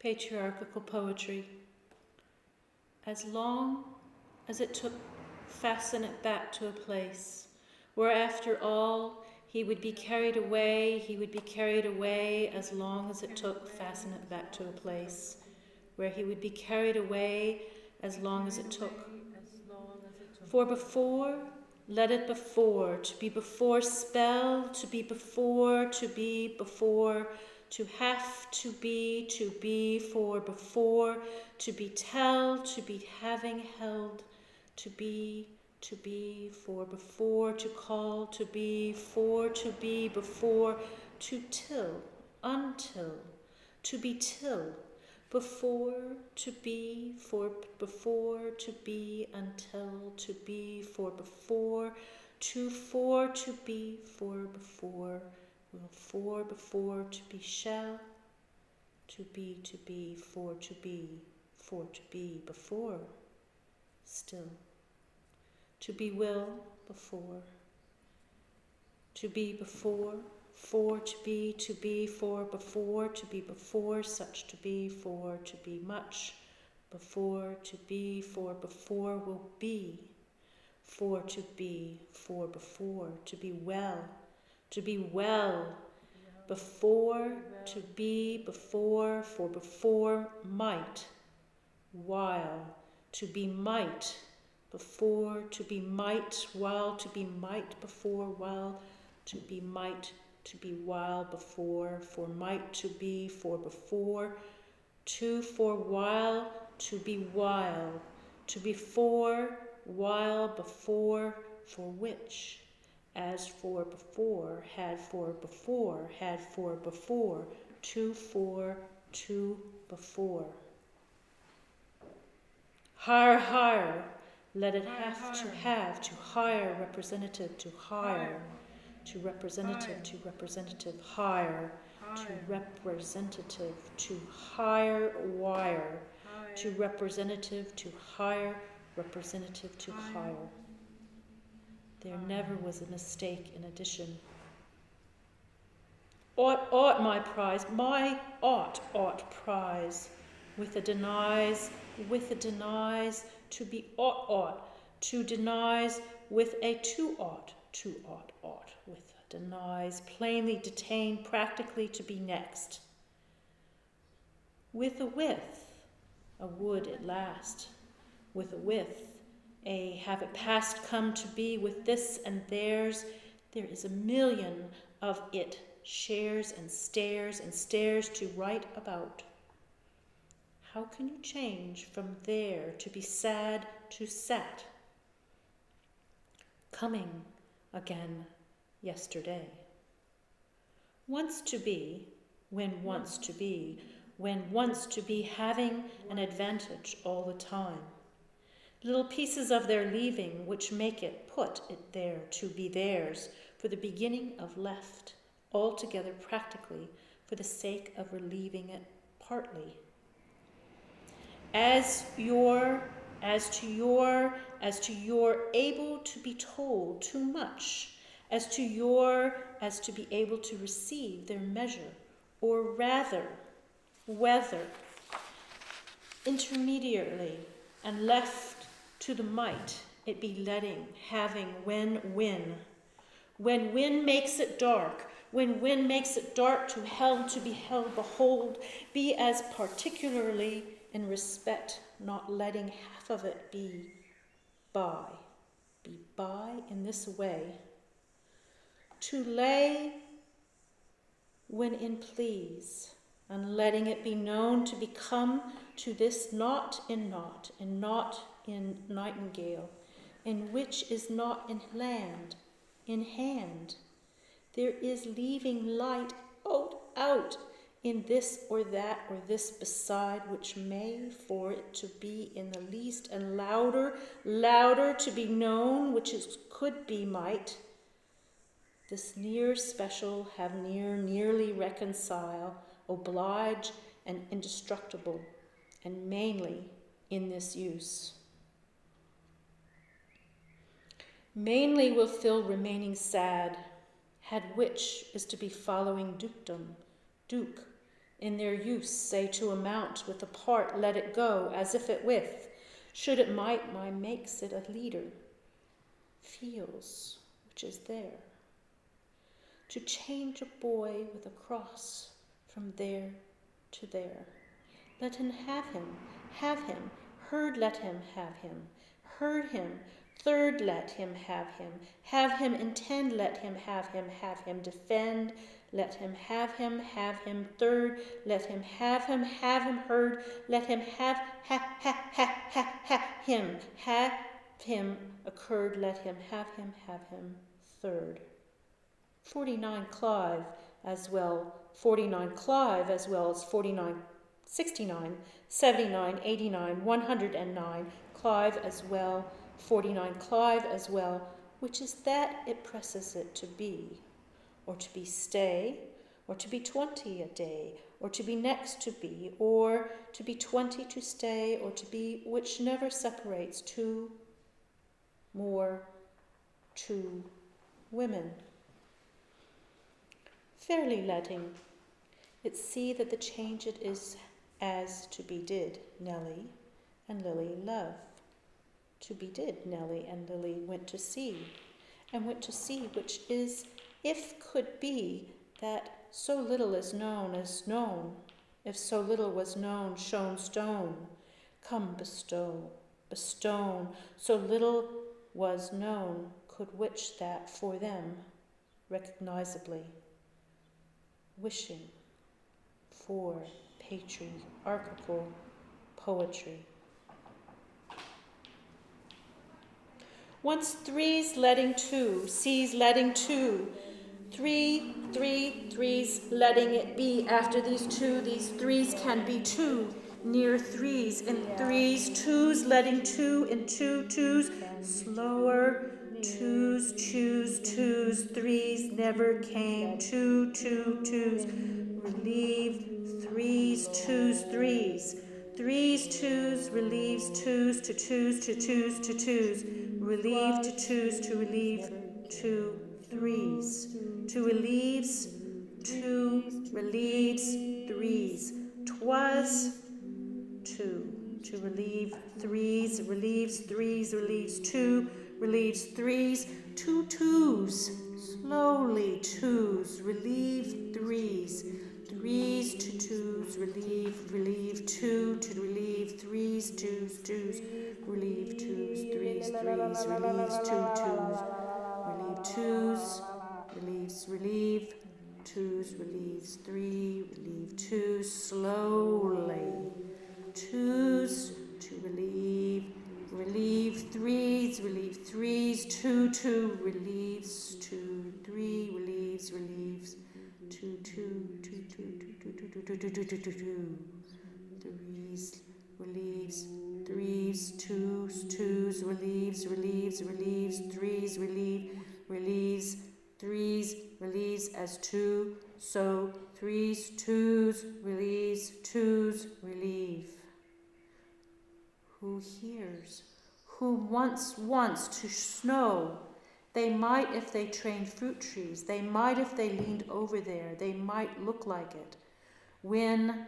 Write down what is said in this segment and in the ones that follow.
patriarchal poetry. As long as it took fasten it back to a place where after all he would be carried away, as long as it took fasten it back to a place where he would be carried away as long as it took. For before, let it before, to be before spell, to be before, to have, to be, for before, to be tell, to be having held, to be, for before, to call, to be, before, to till, until, to be till, before, to be, for before, to be, until, to be, for before, to be, for before, to be shall, to be, for to be, before, still, to be will, before, to be before, for to be, for before, to be before, such to be, for to be much, before to be, for before will be, for to be, for before, to be well, before, to be, before, for before, might, while, to be might, before, to be might, while, to be might, before, while, to be might, to be while, before, for might, to be, for before, to, for while, to be while, to be for, while, before, for which, as for before, had for before, to, for, to, before. Higher, let it have, to higher, representative, to higher, to representative, higher, to representative, to higher, wire, to representative, to higher, representative, to higher. There never was a mistake in addition. Ought my prize, my ought prize, with a denies, to be ought, to denies, with a to ought, with denies, plainly detained, practically to be next. With a with, a would at last, with a with, a have it past come to be, with this and theirs, there is a million of it, shares and stares to write about. How can you change from there to be sad to sat? Coming again yesterday. Once to be, when once to be, having an advantage all the time. Little pieces of their leaving which make it, put it there to be theirs, for the beginning of left, altogether practically, for the sake of relieving it partly. As to your able to be told too much, as to be able to receive their measure, or rather, whether, intermediately, and left to the might, it be letting, having, when wind makes it dark, to held, to be held, behold, be as particularly in respect, not letting half of it be by in this way, to lay when in please, and letting it be known to become to this not in nightingale, in which is not in land, in hand. There is leaving light out in this or that or this beside, which may for it to be in the least and louder to be known, which is could be might. This near special have nearly reconcile, oblige, and indestructible, and mainly in this use. Mainly will fill remaining sad, had which is to be following dukedom, duke, In their use, say to a mount with a part, let it go, as if it with. Should it might, my makes it a leader. Feels, which is there. To change a boy with a cross from there to there. Let him, have him, heard let him have him, heard him, third let him, have him, intend let him, have him, defend, let him, third, let him, heard, let him, have him, occurred, let him, third. 49 Clive as well, 49 Clive as well as 49, 69, 79, 89, 109, Clive as well, 49 Clive as well, which is that it presses it to be, or to be stay, or to be 20 a day, or to be next to be, or to be 20 to stay, or to be, which never separates two more, two women. Fairly letting it see that the change it is as to be did, Nellie and Lily love. To be did, Nellie and Lily went to see, which is, if could be, that so little is known as known, if so little was known, shown stone, come bestow, so little was known, could which that for them, recognizably, wishing for patriarchal poetry. Once threes letting two, sees letting two, threes letting it be. After these two, these threes can be two, near threes, in threes, twos letting two, in two, twos, slower, twos, threes never came, twos, relieve, threes, twos, relieves twos to twos, relieve to twos to relieve two, threes, to relieves threes, twas two, to relieve threes, relieves two, relieves threes, two twos, slowly twos, relieve threes to twos, relieve two, to relieve threes, twos, relieve twos, threes, relieves two, relieve twos, relieve twos, relieves three, relieve twos, slowly, twos, to relieve threes, two, relieves two, three, relieves two, threes, relieves threes, twos, relieves threes, relieves threes, relieves as two, so threes, twos, relieves twos, relieve. Who hears? Who wants to snow? They might if they trained fruit trees. They might if they leaned over there. They might look like it. When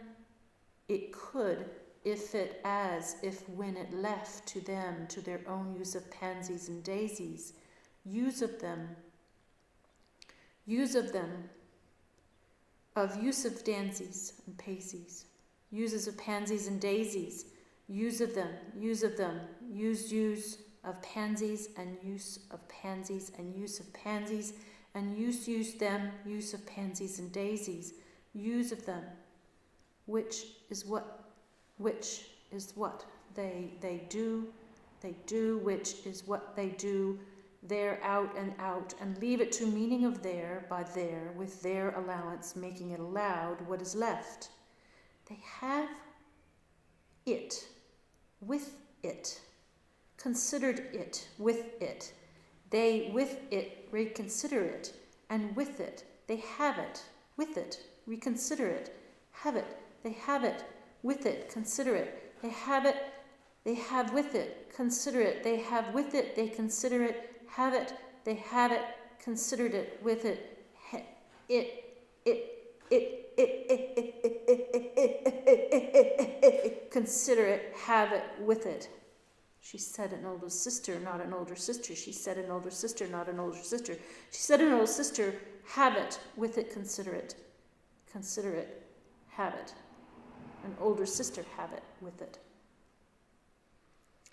it could, when it left to them, to their own use of pansies and daisies, use of dansies and paisies, uses of pansies and daisies, use of them, use of pansies and use of pansies and use of pansies and use them, use of pansies and daisies, use of them, which is what they do, which is what they do, there out, and leave it to meaning of there, by there, with their allowance, making it allowed, what is left. They have it, with it, considered it, with it. They with it reconsider it, and with it, they have it, with it, reconsider it, have it, they have it, with it, consider it, they have it, they have with it, consider it, they have with it, they consider it, have it, they have it, considered it, with it, it, consider it, have it, with it. She said an older sister, not an older sister. She said an older sister, not an older sister. She said an older sister, have it, with it, consider it. Consider it, have it. An older sister, have it, with it.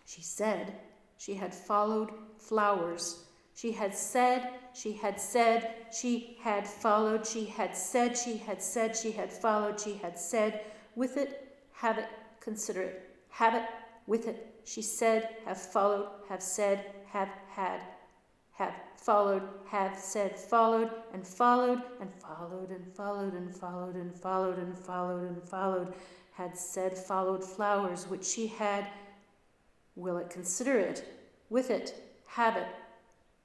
She said she had followed flowers. She had said, she had said, she had followed, she had said, she had said, she had followed, she had said, with it, have it, consider it, have it, with it. She said, have followed, have said, have had, have followed, have said, followed, and followed, and followed, and followed, and followed, and followed, and followed, and followed, had said, followed flowers, which she had, will it, consider it, with it, have it,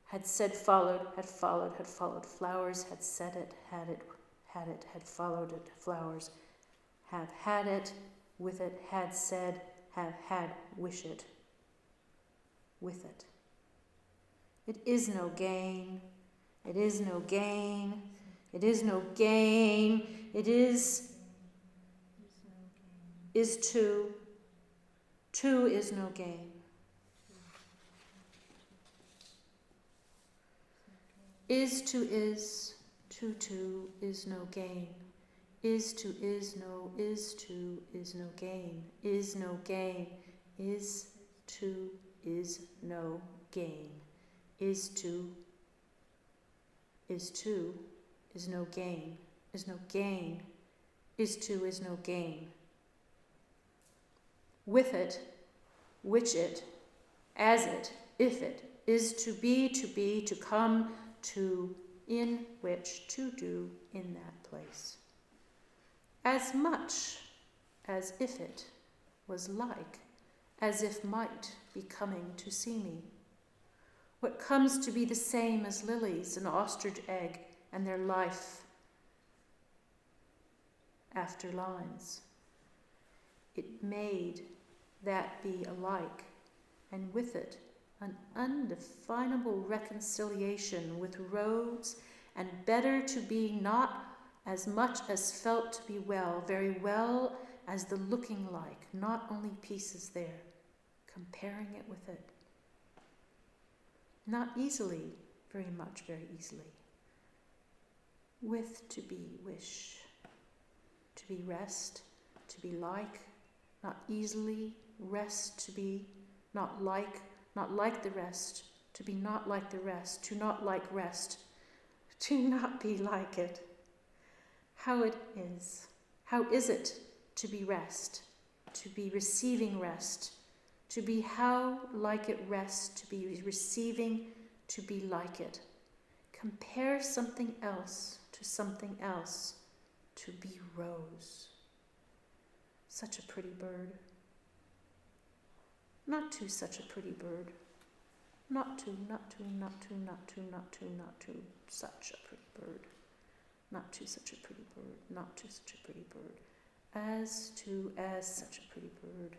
had said, followed, had followed flowers, had said it, had followed it, flowers, have had it, with it, had said, have had, wish it, with it. It is no gain, it is no gain, it is no gain, it is two is no gain. Is two is no gain. Is two is no gain. Is no gain. Is two is no gain. Is two is no gain. Is no gain. Is two is no gain. With it, which it, as it, if it, is to be, to come, to, in which, to do, in that place. As much as if it was like, as if might be coming to see me. What comes to be the same as lilies, an ostrich egg, and their life after lines. It made that be alike, and with it an undefinable reconciliation with roads, and better to be not as much as felt to be well, very well as the looking like, not only pieces there, comparing it with it. Not easily, very much, very easily. With to be wish, to be rest, to be like, not easily, rest to be, not like the rest, to be not like the rest, to not like rest, to not be like it. How it is. How is it to be rest, to be receiving rest, to be how like it rest, to be receiving, to be like it. Compare something else to something else, to be rose. Such a pretty bird. Not to such a pretty bird. Not to such a pretty bird. Not to such a pretty bird. Not to such a pretty bird. As such a pretty bird.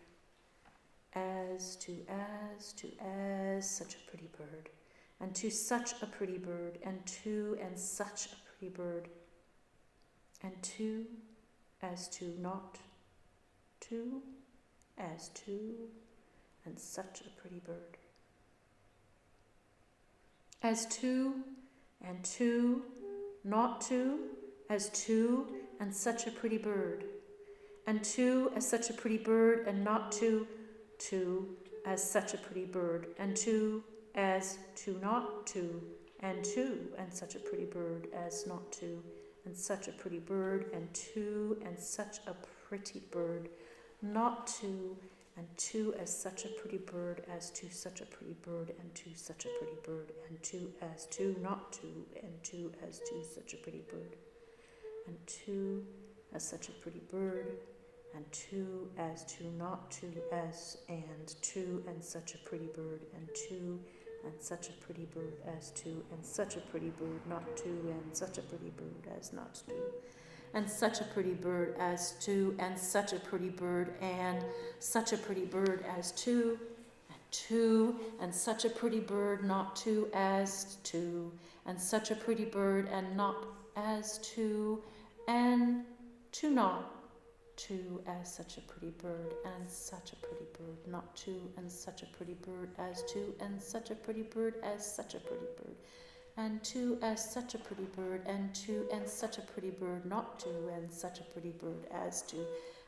As such a pretty bird. And to such a pretty bird. And to and such a pretty bird. And to as to not. To as to and such a pretty bird. As to and to, not to, as to and such a pretty bird. And to as such a pretty bird, and not to as such a pretty bird. And to as to not to and such a pretty bird as not to, and such a pretty bird, and to and such a pretty bird, not to, and to as such a pretty bird as to such a pretty bird, and to such a pretty bird, and to as to not to, and to as to such a pretty bird, and to as such a pretty bird, and to as to not to as, and to and such a pretty bird, and to and such a pretty bird as to, and such a pretty bird not to, and such a pretty bird as not to, and such a pretty bird as to, and such a pretty bird, and such a pretty bird as to, and such a pretty bird not to as to, and such a pretty bird and not as to, and to not to as such a pretty bird, and such a pretty bird, not to and such a pretty bird, as to and such a pretty bird, as such a pretty bird, and to as such a pretty bird, and to and such a pretty bird, not to and such a pretty bird, as to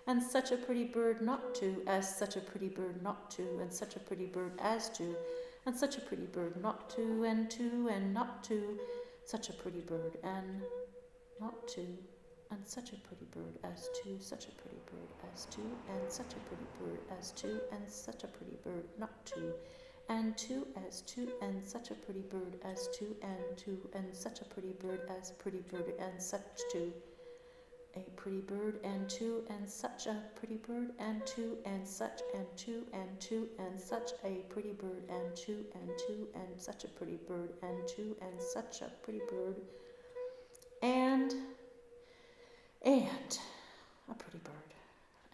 and such a pretty bird, not to as such a pretty bird, not to and such a pretty bird, as to and such a pretty bird, not to and not to such a pretty bird, and not to and such a pretty bird, as to such a pretty bird, as to and such a pretty bird, as to and such a pretty bird, not to and to as to and such a pretty bird, as to and such a pretty bird, as pretty bird, and such to a pretty bird, and to and such a pretty bird, and to and such and to and such a pretty bird, and to and such a pretty bird, and to and such a pretty bird, and a pretty bird,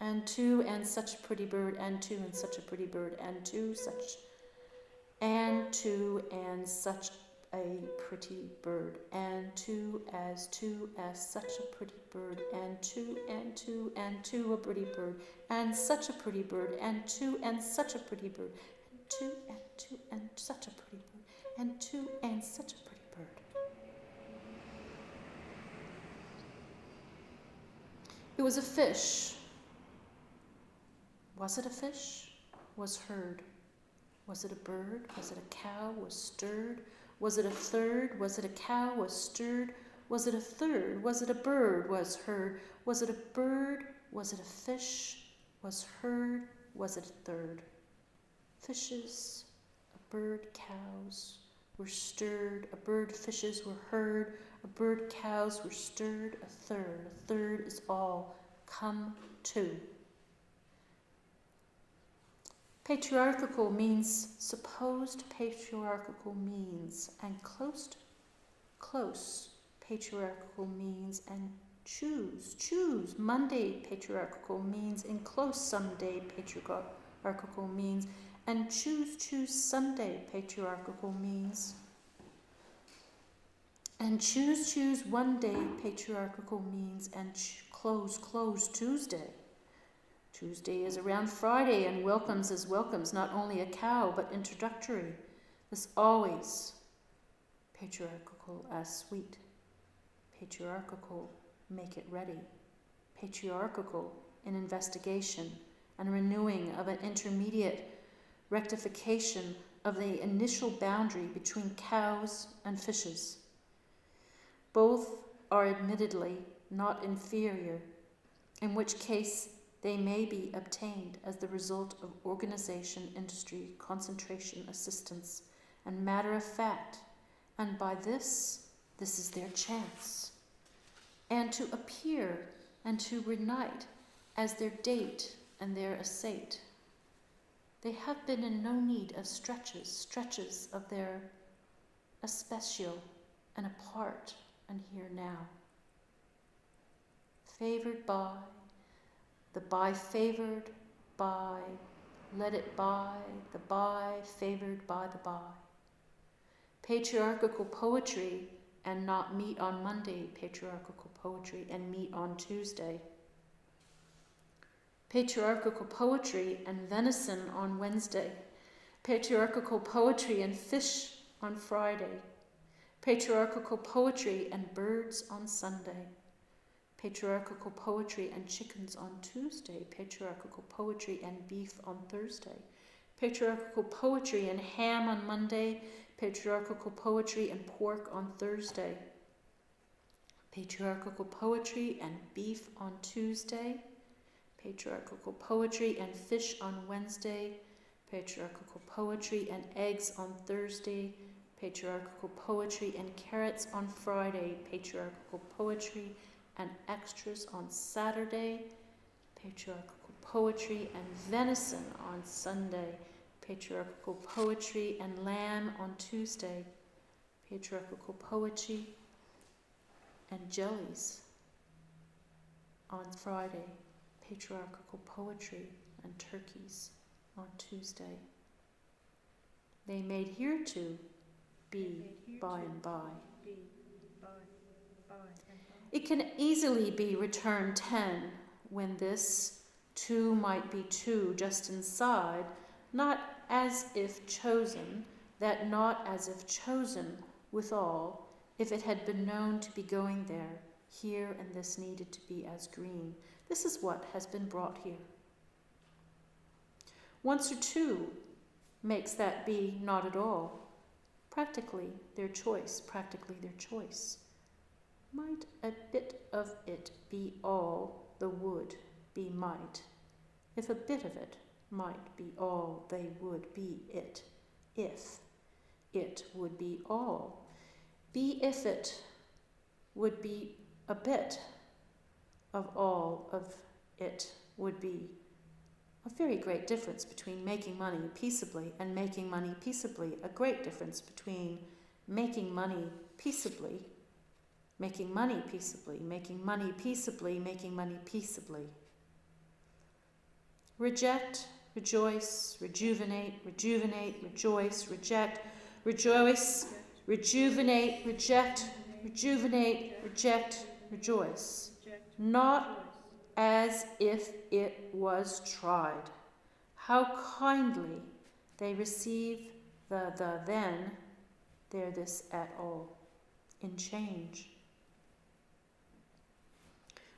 and to and such a pretty bird, and to and such a pretty bird, and to such and to and such a pretty bird, and to as such a pretty bird, and to a pretty bird, and such a pretty bird, and to and such a pretty bird, and to and such a pretty bird, and to and such a pretty bird. It was a fish. Was it a fish? Was heard. Was it a bird? Was it a cow? Was stirred? Was it a third? Was it a cow? Was stirred? Was it a third? Was it a bird? Was heard? Was it a bird? Was it a fish? Was heard? Was it a third? Fishes, a bird, cows were stirred. A bird, fishes were heard. A bird, cows were stirred. A third. A third is all. Come to. Patriarchal means supposed patriarchal means, and close patriarchal means, and choose Monday patriarchal means, in close Sunday patriarchal means, and choose Sunday patriarchal means, and choose one day patriarchal means, and close Tuesday. Tuesday is around Friday, and welcomes is welcomes, not only a cow, but introductory. This always patriarchal as sweet. Patriarchal, make it ready. Patriarchal in investigation and renewing of an intermediate rectification of the initial boundary between cows and fishes. Both are admittedly not inferior, in which case they may be obtained as the result of organization, industry, concentration, assistance, and matter of fact, and by this is their chance, and to appear and to reunite as their date and their assate. They have been in no need of stretches of their especial and apart and here now. Favored by, the by favored by, let it by, the by favored by the by. Patriarchal poetry and not meet on Monday, patriarchal poetry and meet on Tuesday. Patriarchal poetry and venison on Wednesday. Patriarchal poetry and fish on Friday. Patriarchal poetry and birds on Sunday. Patriarchal poetry and chickens on Tuesday. Patriarchal poetry and beef on Thursday. Patriarchal poetry and ham on Monday. Patriarchal poetry and pork on Thursday. Patriarchal poetry and beef on Tuesday. Patriarchal poetry and fish on Wednesday. Patriarchal poetry and eggs on Thursday. Patriarchal poetry and carrots on Friday. Patriarchal poetry and extras on Saturday. Patriarchal poetry and venison on Sunday. Patriarchal poetry and lamb on Tuesday. Patriarchal poetry and jellies on Friday. Patriarchal poetry and turkeys on Tuesday. They made here to be by and by. It can easily be returned 10 when this two might be two just inside, not as if chosen, that not as if chosen withal, if it had been known to be going there, here and this needed to be as green. This is what has been brought here. Once or two makes that be not at all. Practically their choice, Might a bit of it be all the would be might, if a bit of it might be all they would be it, if it would be all. Be if it would be a bit of all of it would be. A very great difference between making money peaceably and making money peaceably. A great difference between making money peaceably, making money peaceably, making money peaceably, making money peaceably. Reject, rejoice, rejuvenate, rejuvenate, rejoice, reject, rejoice, rejuvenate, reject, rejuvenate, reject, rejoice. Not as if it was tried. How kindly they receive the then, there this at all, in change.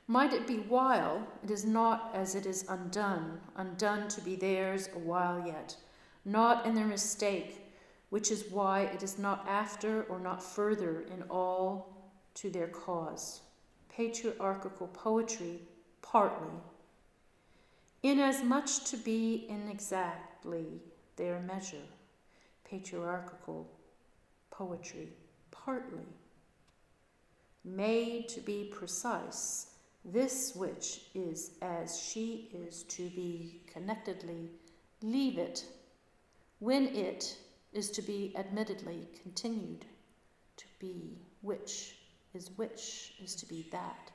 Might it be while, it is not as it is undone, undone to be theirs a while yet, not in their mistake, which is why it is not after or not further in all to their cause. Patriarchal poetry, partly. Inasmuch to be inexactly their measure. Patriarchal poetry, partly. Made to be precise, this which is as she is to be connectedly, leave it, when it is to be admittedly continued, to be which is to be that,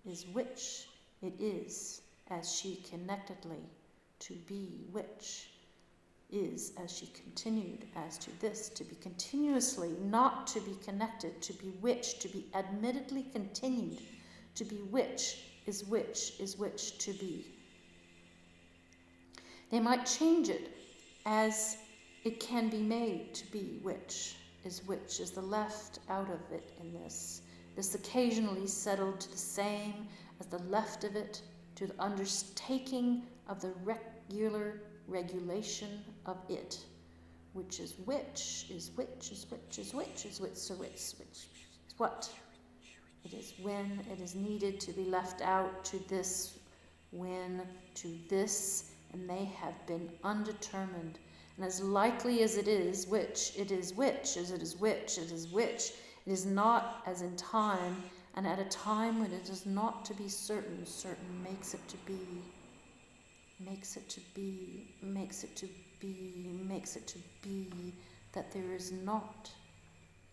is which it is as she connectedly, to be which is as she continued, as to this, to be continuously, not to be connected, to be which, to be admittedly continued, to be which is to be. They might change it as it can be made to be which is the left out of it in this. This occasionally settled to the same as the left of it, to the undertaking of the regular regulation of it, which is which is what. It is when it is needed to be left out, to this, when, to this, and they have been undetermined. And as likely as it is which, it is which, as it is which, it is which. It is not as in time, and at a time when it is not to be certain, certain makes it to be, makes it to be, makes it to be, makes it to be, that there is not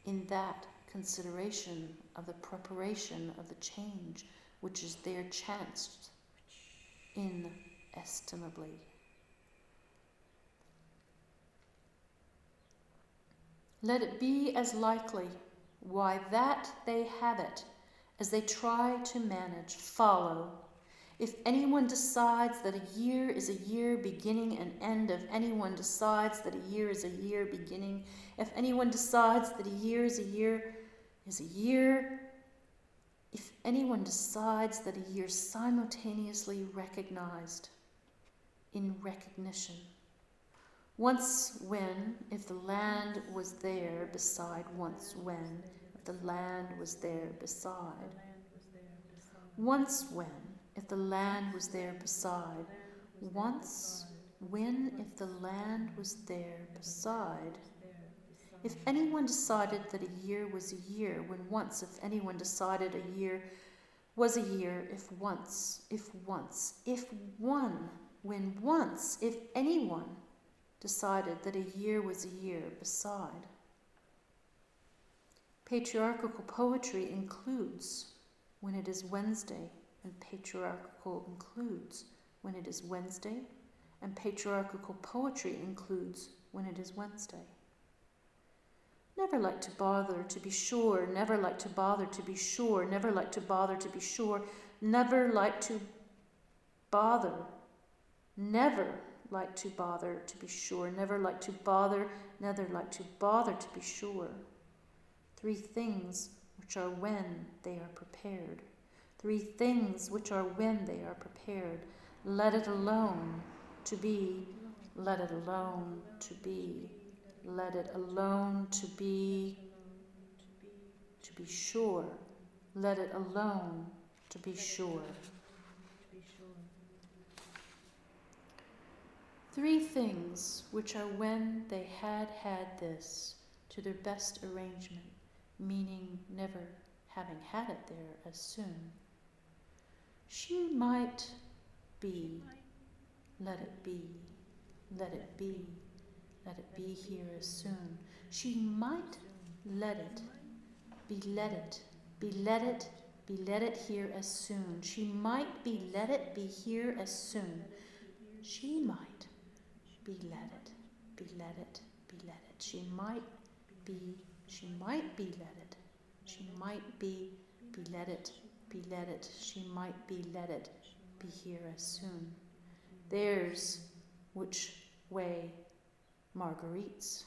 in that consideration of the preparation of the change which is there chanced inestimably. Let it be as likely why that they have it as they try to manage, follow. If anyone decides that a year is a year beginning and end, if anyone decides that a year is a year beginning, if anyone decides that a year is a year, if anyone decides that a year simultaneously recognized in recognition, once when, if the land was there beside, once when, if the land was there beside, once when, if the land was there beside, once when, if the land was there beside. If anyone decided that a year was a year, when once, if anyone decided a year was a year, if once, if one, when once, if anyone decided that a year was a year beside. Patriarchal poetry includes when it is Wednesday, and patriarchal includes when it is Wednesday, and patriarchal poetry includes when it is Wednesday. Never like to bother to be sure, never like to bother to be sure, never like to bother to be sure, never like to bother, never like to bother, to be sure, never like to bother, never like to bother, to be sure. 3 things which are when they are prepared. 3 things which are when they are prepared. Let it alone to be, let it alone to be, let it alone to be sure, let it alone to be sure. 3 things which are when they had this to their best arrangement, meaning never having had it there as soon. She might be, let it be, let it be, let it be here as soon. She might let it, be let it, be let it, be let it here as soon. She might be let it be here as soon. She might be let it, be let it, be let it. She might be let it. She might be let it, be let it. She might be let it be here as soon. There's which way Marguerite's.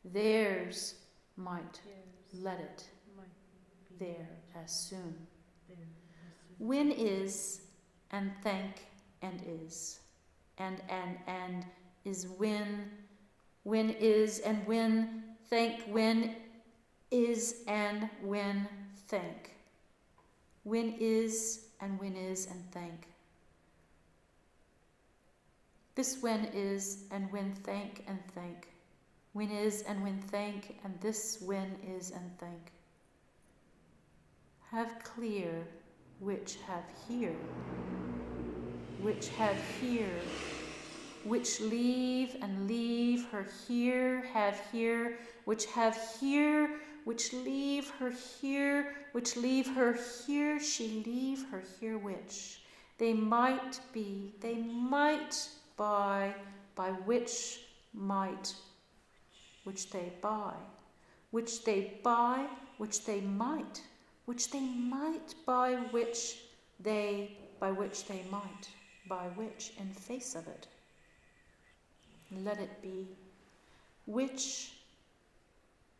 Theirs might let it there as soon. When is and thank and is. And is when is and when thank, when is and when thank. When is and thank. This when is and when thank and thank. When is and when thank, and this when is and thank. Have clear which have here, which have here, which leave and leave her here, have here, which have here, which leave her here, which leave her here, she leave her here, which. They might be, they might by which might, which they buy, which they buy, which they might by which they might, by which in face of it. Let it be. Which,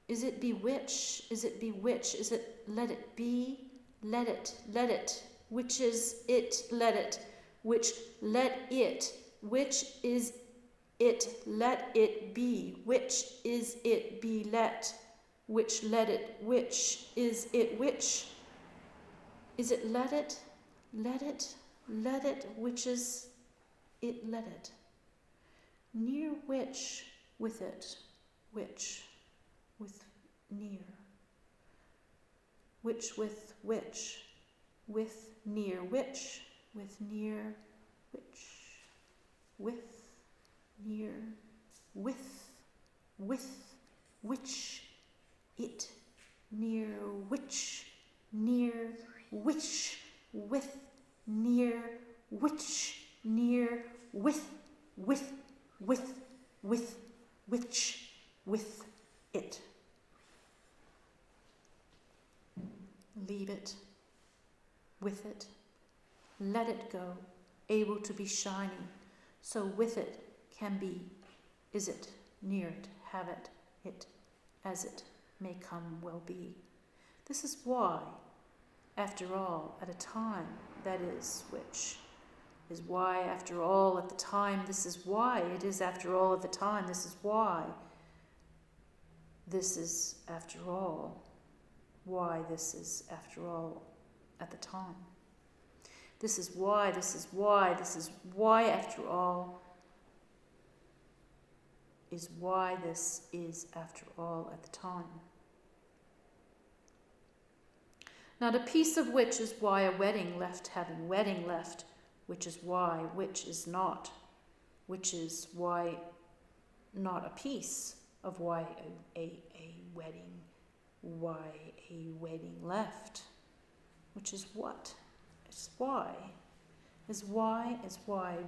is it be which, is it be which, is it let it be, let it, which is it, let it, which let it, which is it, let it be, which is it be let, which let it, which is it, which is it let it, which is it, let it. Near which, with it, which, with near. Which with near which, with near which, with near, with which, it, near which, with near which, near with which, with it. Leave it, with it, let it go, able to be shiny, so with it can be, is it, near it, have it, as it may come well be. This is why, after all, at a time, that is, which is why, after all, at the time, this is why, it is after all at the time, this is why, this is after all, why this is after all at the time. This is why after all is why this is after all at the time. Not a piece of which is why a wedding left having wedding left, which is why, which is not, which is why not a piece of why a wedding left, which is what, is why,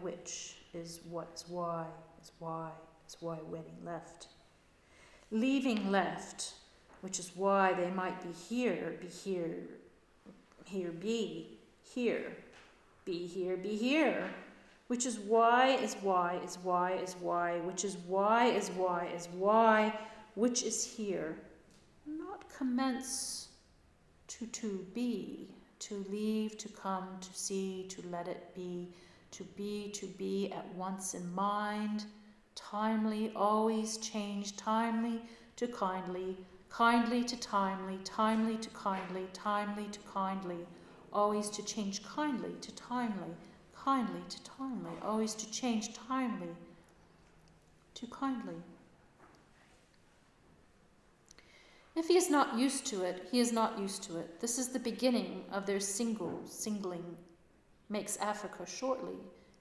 which is what is why wedding left. Leaving left, which is why they might be here, be here, which is why is why is why is why, which is why is why is why, which is here. Not commence to be, to leave, to come, to see, to let it be, to be at once in mind, timely, always change, timely to kindly, kindly to timely, timely to kindly, timely to kindly, always to change kindly to timely, kindly to timely, always to change timely to kindly. If he is not used to it, he is not used to it. This is the beginning of their singling makes Africa shortly.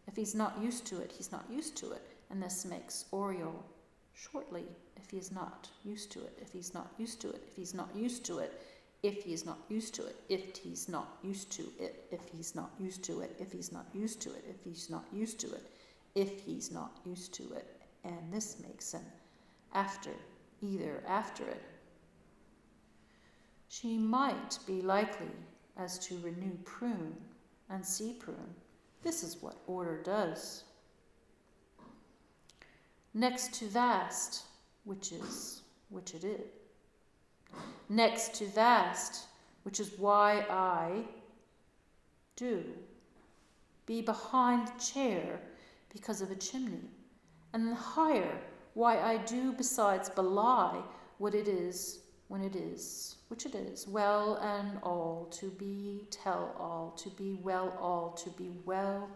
If he's not used to it, he's not used to it. And this makes Oriole shortly. If he is not used to it, if he's not used to it, if he's not used to it, if he is not used to it, if he's not used to it, if he's not used to it, if he's not used to it, if he's not used to it, if he's not used to it. And this makes an after, either after it. She might be likely as to renew prune and see prune. This is what order does. Next to vast, which it is. Next to vast, which is why I do. Be behind the chair because of a chimney. And higher, why I do besides belie what it is when it is, which it is, well and all, to be, tell all, to be well all, to be well.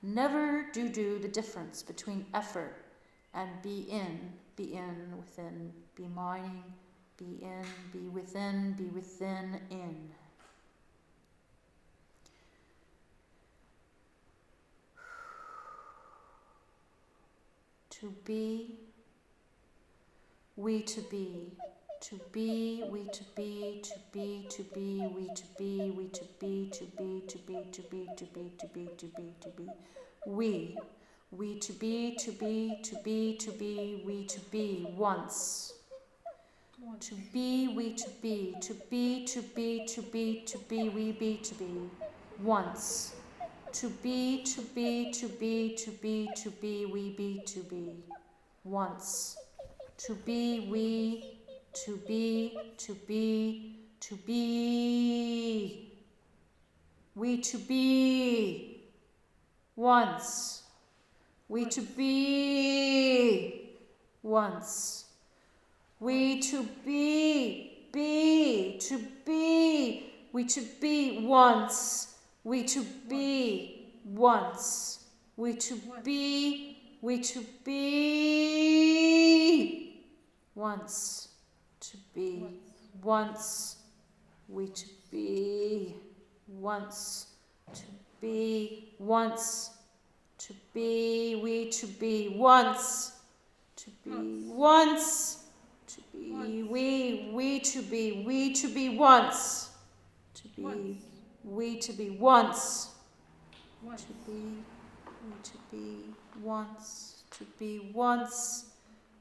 Never do the difference between effort and be in, within, be mining, be in, be within, in. To be, we to be. To be, we to be, to be, to be, we to be, we to be, to be, to be, to be, to be, to be, to be, to be. We to be, to be, to be, to be, we to be, once. To be, we to be, to be, to be, to be, to be, we be to be, once. To be, to be, to be, to be, to be, we be to be, once. To be, we, to be, to be, to be. We to be, once. We to be, once. We to be, to be. We to be, once. We to be, once. We to be, once. To be, once. We to be, once. To be, once. To be, we to be, once. To be, once. To be, we to be, once. To be, we to be, once. To be, we to be, once. To be, once.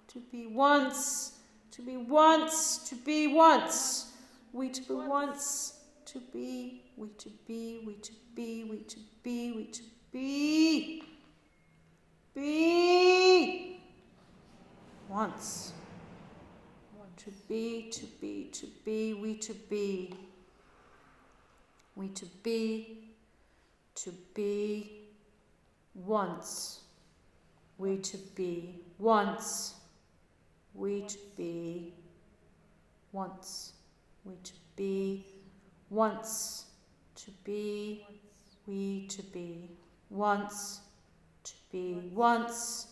To be, once. To be, once. To be, once. We to be, once. To be, we to be, we to be, we to be, we to be. Be. Once. To be, to be, to be, we to be. We to be, once. We to be, once. We to be, once. We to be, once. To be, we to be, once. To be, once.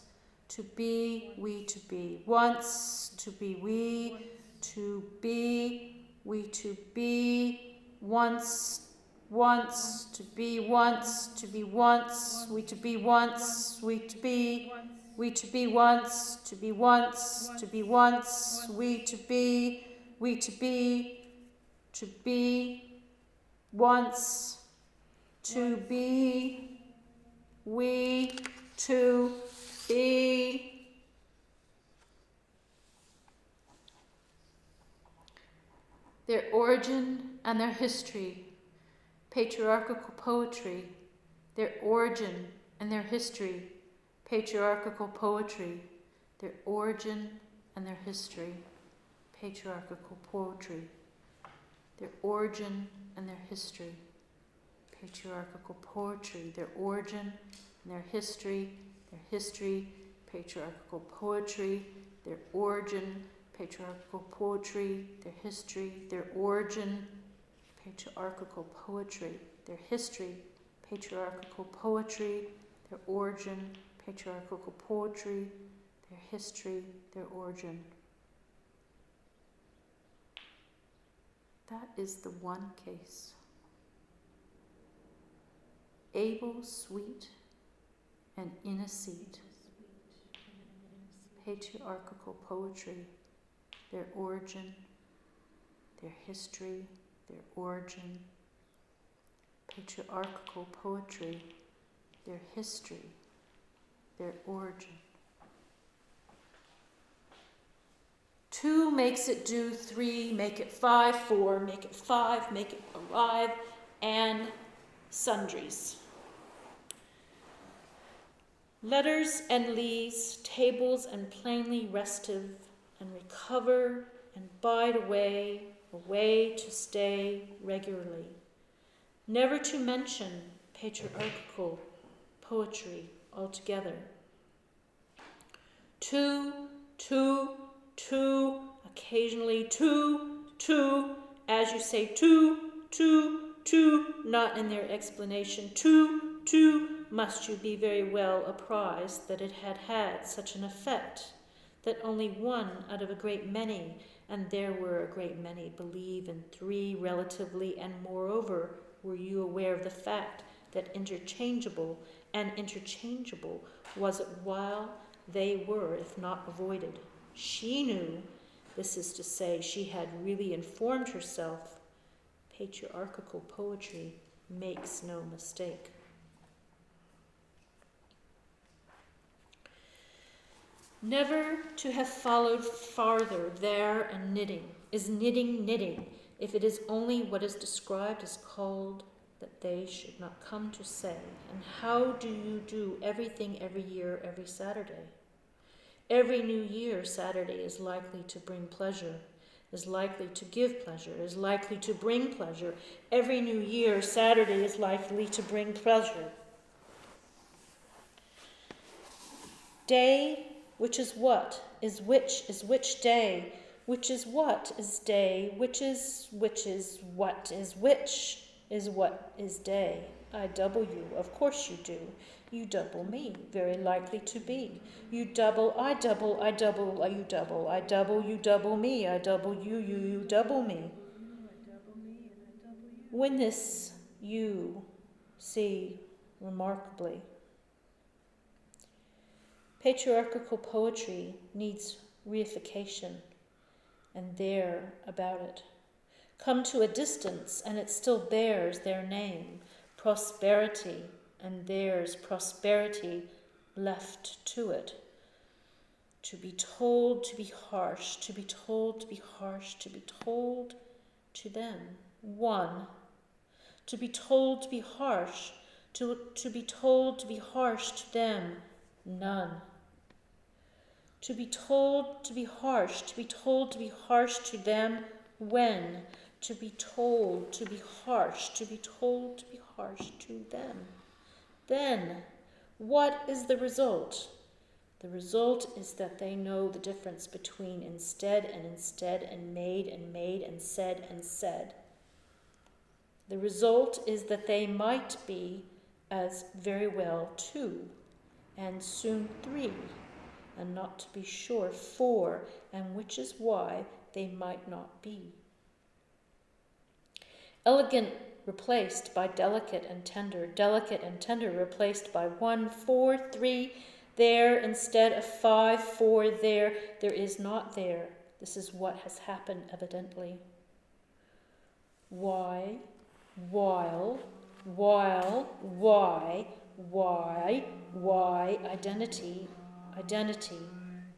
To be, we to be, once. To be, we to be, once. Once, to be once, to be once, we to be once, we to be once, to be once, to be once, we to be once, to be, we to be. Their origin and their history, patriarchal poetry, their origin and their history, patriarchal poetry, their origin and their history, patriarchal poetry, their origin and their history, patriarchal poetry, their origin and their history, patriarchal poetry, their origin, patriarchal poetry, their history, their origin, patriarchal poetry, their history, patriarchal poetry, their origin, patriarchal poetry, their history, their origin. That is the one case. Able, sweet, and innocent. Patriarchal poetry, their origin, their history, their origin. Patriarchal poetry, their history, their origin. 2 makes it do, 3 make it 5, 4 make it 5, make it arrive, and sundries. Letters and lees, tables and plainly restive, and recover and bide away to stay regularly. Never to mention patriarchal poetry altogether. 2, occasionally 2, as you say 2, not in their explanation. 2, must you be very well apprised that it had had such an effect, that only 1 out of a great many, and there were a great many, believe in 3 relatively, and moreover, were you aware of the fact that interchangeable was it while they were, if not avoided. She knew, this is to say, she had really informed herself. Patriarchal poetry makes no mistake. Never to have followed farther there and knitting. Is knitting, if it is only what is described as called, that they should not come to say? And how do you do everything every year, every Saturday? Every new year, Saturday is likely to bring pleasure, is likely to give pleasure, is likely to bring pleasure. Every new year, Saturday is likely to bring pleasure. Day, which is what, is which day, which is what is day, which is what is which, is what is day. I double you, of course you do. You double me, very likely to be. You double, I double, you double, I double, you double me, I double you, you double me. When this you see remarkably. Patriarchal poetry needs reification, and there about it. Come to a distance, and it still bears their name, prosperity, and there's prosperity left to it. To be told to be harsh, to be told to be harsh, to be told to them. 1. To be told to be harsh, to be told to be harsh to them. None. To be told to be harsh, to be told to be harsh to them. When? To be told to be harsh, to be told to be harsh to them. Then, what is the result? The result is that they know the difference between instead, and made, and said. The result is that they might be as very well 2, and soon 3, and not to be sure 4, and which is why they might not be. Elegant replaced by delicate and tender replaced by 1, 4, 3, there instead of 5, 4, there is not there. This is what has happened evidently. Why, while, why, identity,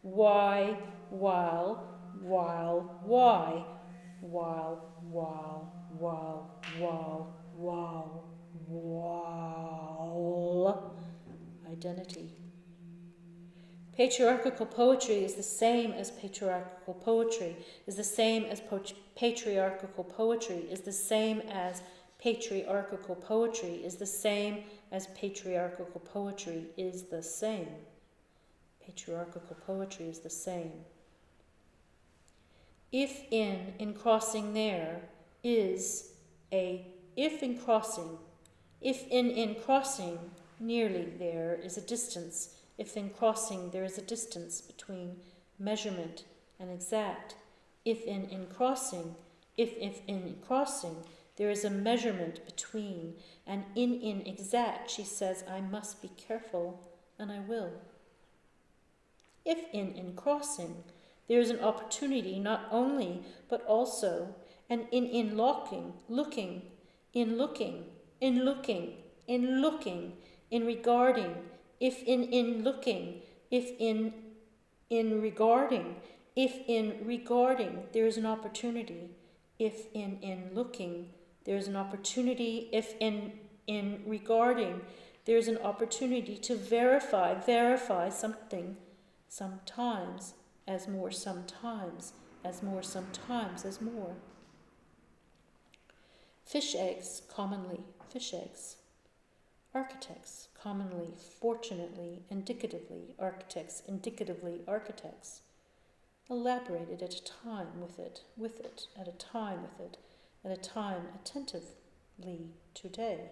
why, while, why, while. identity. Patriarchal poetry is the same as patriarchal poetry, is the same as patriarchal poetry, is the same as patriarchal poetry, is the same as patriarchal poetry, is the same. Patriarchal poetry is the same. If in crossing there is a, if in crossing nearly there is a distance, if in crossing there is a distance between measurement and exact, if in crossing there is a measurement between, and in exact, she says, I must be careful, and I will. If in crossing there is an opportunity not only, but also, and in looking, in regarding, if in looking, if in regarding, if in regarding there is an opportunity, if in looking there is an opportunity, if in regarding there is an opportunity to verify something, sometimes as more, sometimes as more, sometimes as more. Fish eggs, commonly fish eggs. Architects, commonly, fortunately, indicatively, architects, indicatively, architects. Elaborated at a time with it, at a time with it, at a time attentively today.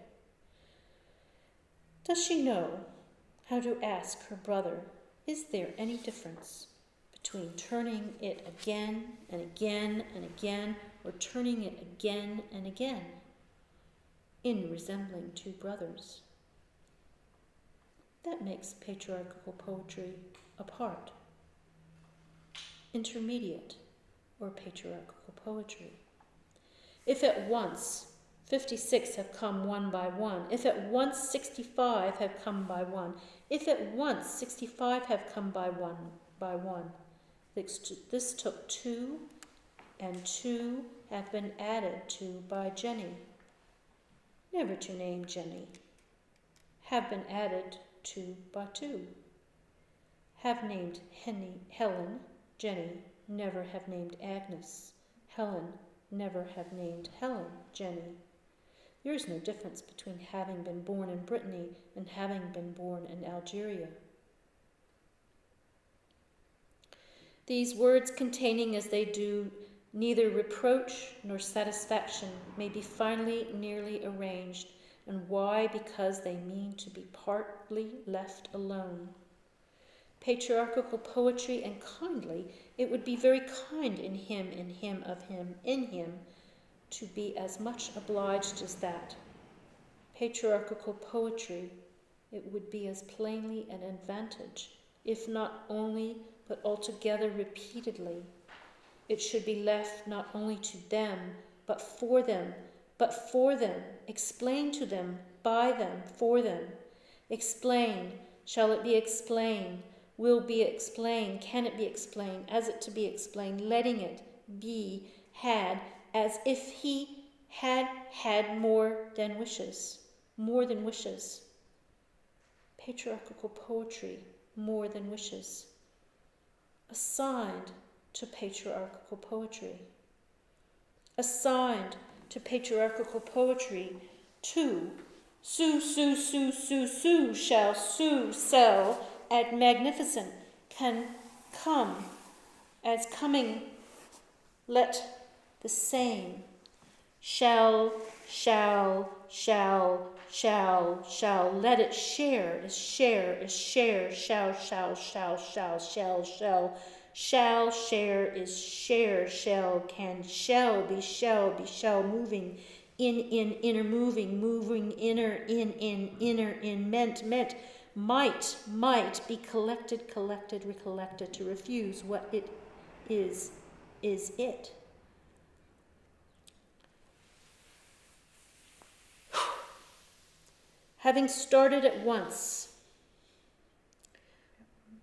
Does she know how to ask her brother, is there any difference between turning it again and again and again, or turning it again and again, in resembling two brothers? That makes patriarchal poetry apart, intermediate, or patriarchal poetry. If at once 56 have come one by one, if at once 65 have come by one, if at once 65 have come by one, this took two, and two have been added to by Jenny, never to name Jenny, have been added to by two, have named Helen, Jenny, never have named Agnes, Helen, never have named Helen, Jenny. There is no difference between having been born in Brittany and having been born in Algeria. These words, containing as they do neither reproach nor satisfaction, may be finely nearly arranged. And why? Because they mean to be partly left alone. Patriarchal poetry, and kindly, it would be very kind in him, of him, in him, to be as much obliged as that. Patriarchal poetry, it would be as plainly an advantage, if not only, but altogether repeatedly. It should be left not only to them, but for them, explained to them, by them, for them. Explained, shall it be explained, will be explained, can it be explained, as it to be explained, letting it be, had, as if he had more than wishes. Patriarchal poetry, more than wishes. Assigned to patriarchal poetry. Assigned to patriarchal poetry, two, sue, shall sue, sell, at magnificent, can come, as coming, let the same, shall, let it share, is share, shall, share, is share, shall, can, shall, be, moving, in, inner, moving, inner, in, meant, might, be collected, recollected, to refuse what it is it. Having started at once,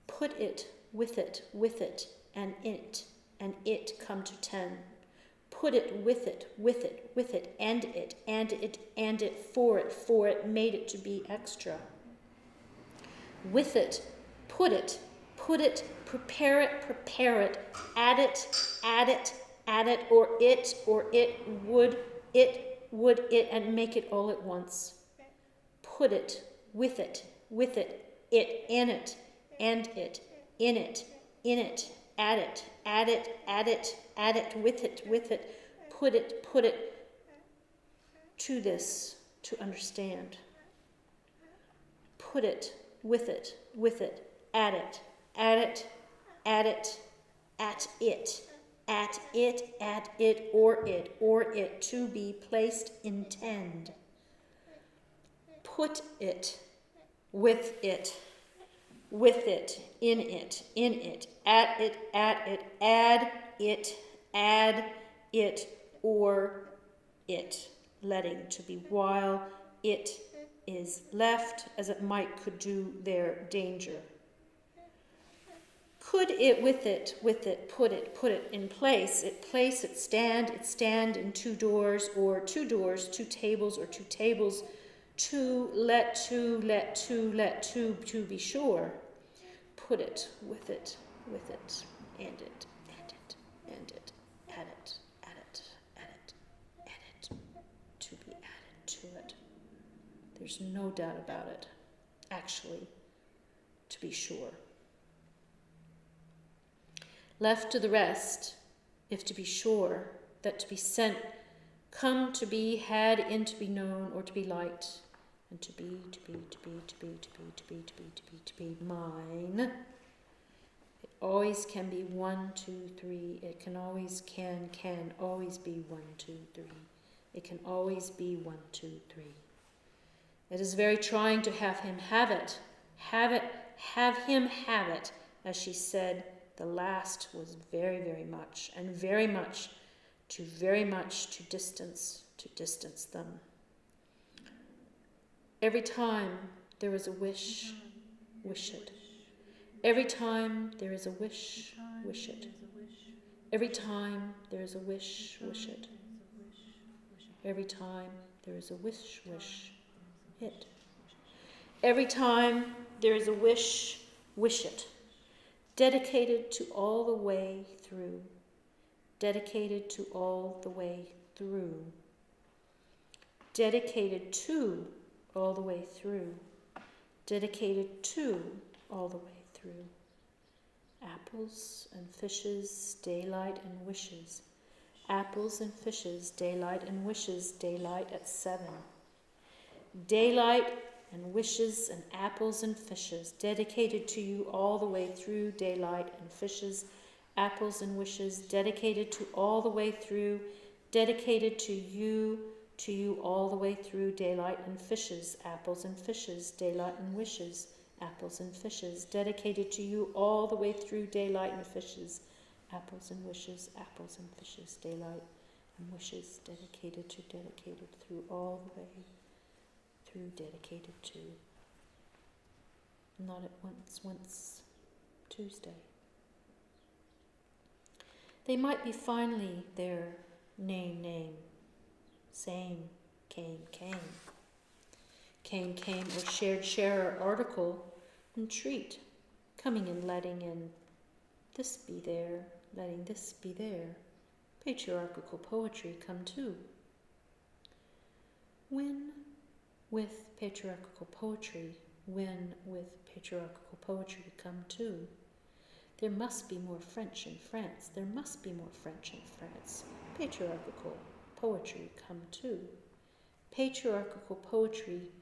put it, with it, and it come to 10. Put it, with it, and it, for it, made it to be extra. with it, put it, prepare it, add it, or it, would it, and make it all at once. Put it, with it, in it, and it, in it, add it, with it, put it, to this, to understand. Put it, with it, add it, at it, or it, to be placed, intend. Put it, with it, in it, at it, add it, or it, letting to be while it is left, as it might could do their danger. Could it, with it, put it in place, it stand in two doors, two tables, or two tables, to be sure. Put it, with it, and it, add it, to be added to it. There's no doubt about it, actually, to be sure. Left to the rest, if to be sure, that to be sent, come to be, had in to be known, or to be liked, and to be mine. It always can be 1, 2, 3. It can always be 1, 2, 3. It can always be 1, 2, 3. It is very trying to have him have it, have him have it, as she said. The last was very, very much, and very much to distance them. Every time there is a wish, wish it. Every time there is a wish, wish it. Every time there is a wish, wish it. Every time there is a wish, wish it. Every time there is a wish, wish it. Dedicated to all the way through. Dedicated to all the way through. Dedicated to all the way through. Dedicated to all the way through. Apples and fishes, daylight and wishes. Apples and fishes, daylight and wishes, daylight at 7. Daylight and wishes and apples and fishes, dedicated to you all the way through, daylight and fishes, apples and wishes, dedicated to all the way through, dedicated to you all the way through, daylight and fishes, apples and fishes, daylight and wishes, apples and fishes, dedicated to you all the way through, daylight and fishes, apples and wishes, apples and fishes, daylight and wishes, dedicated through all the way through, dedicated to. Not at once, Tuesday. They might be finally there, name, same, came, or sharer, article, and treat, coming and letting in this be there, letting this be there, patriarchal poetry come too. When with patriarchal poetry come too. There must be more French in France. Patriarchal poetry come too. Patriarchal poetry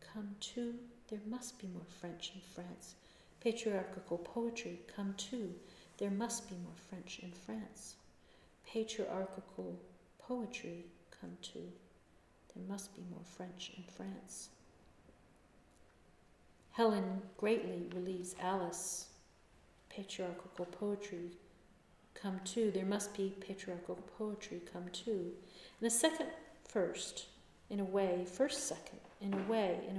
come too. There must be more French in France. Patriarchal poetry come too. There must be more French in France. Patriarchal poetry come too. There must be more French in France. Helen greatly relieves Alice. Patriarchal poetry come too. There must be patriarchal poetry come too. And the second first, in a way, first second, in a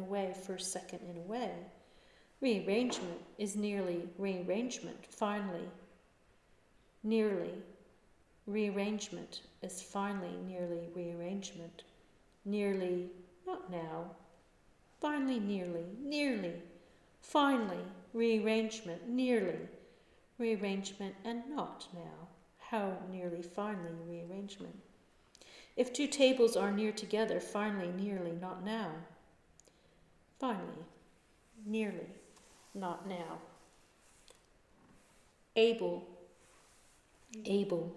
way, first second, in a way. Rearrangement is nearly rearrangement, finally. Nearly. Rearrangement is finally nearly rearrangement. Nearly, not now. Finally, nearly. Finally, rearrangement, nearly. Rearrangement and not now. How nearly, finally, rearrangement. If two tables are near together, finally, nearly, not now. Finally, nearly, not now. Able, able.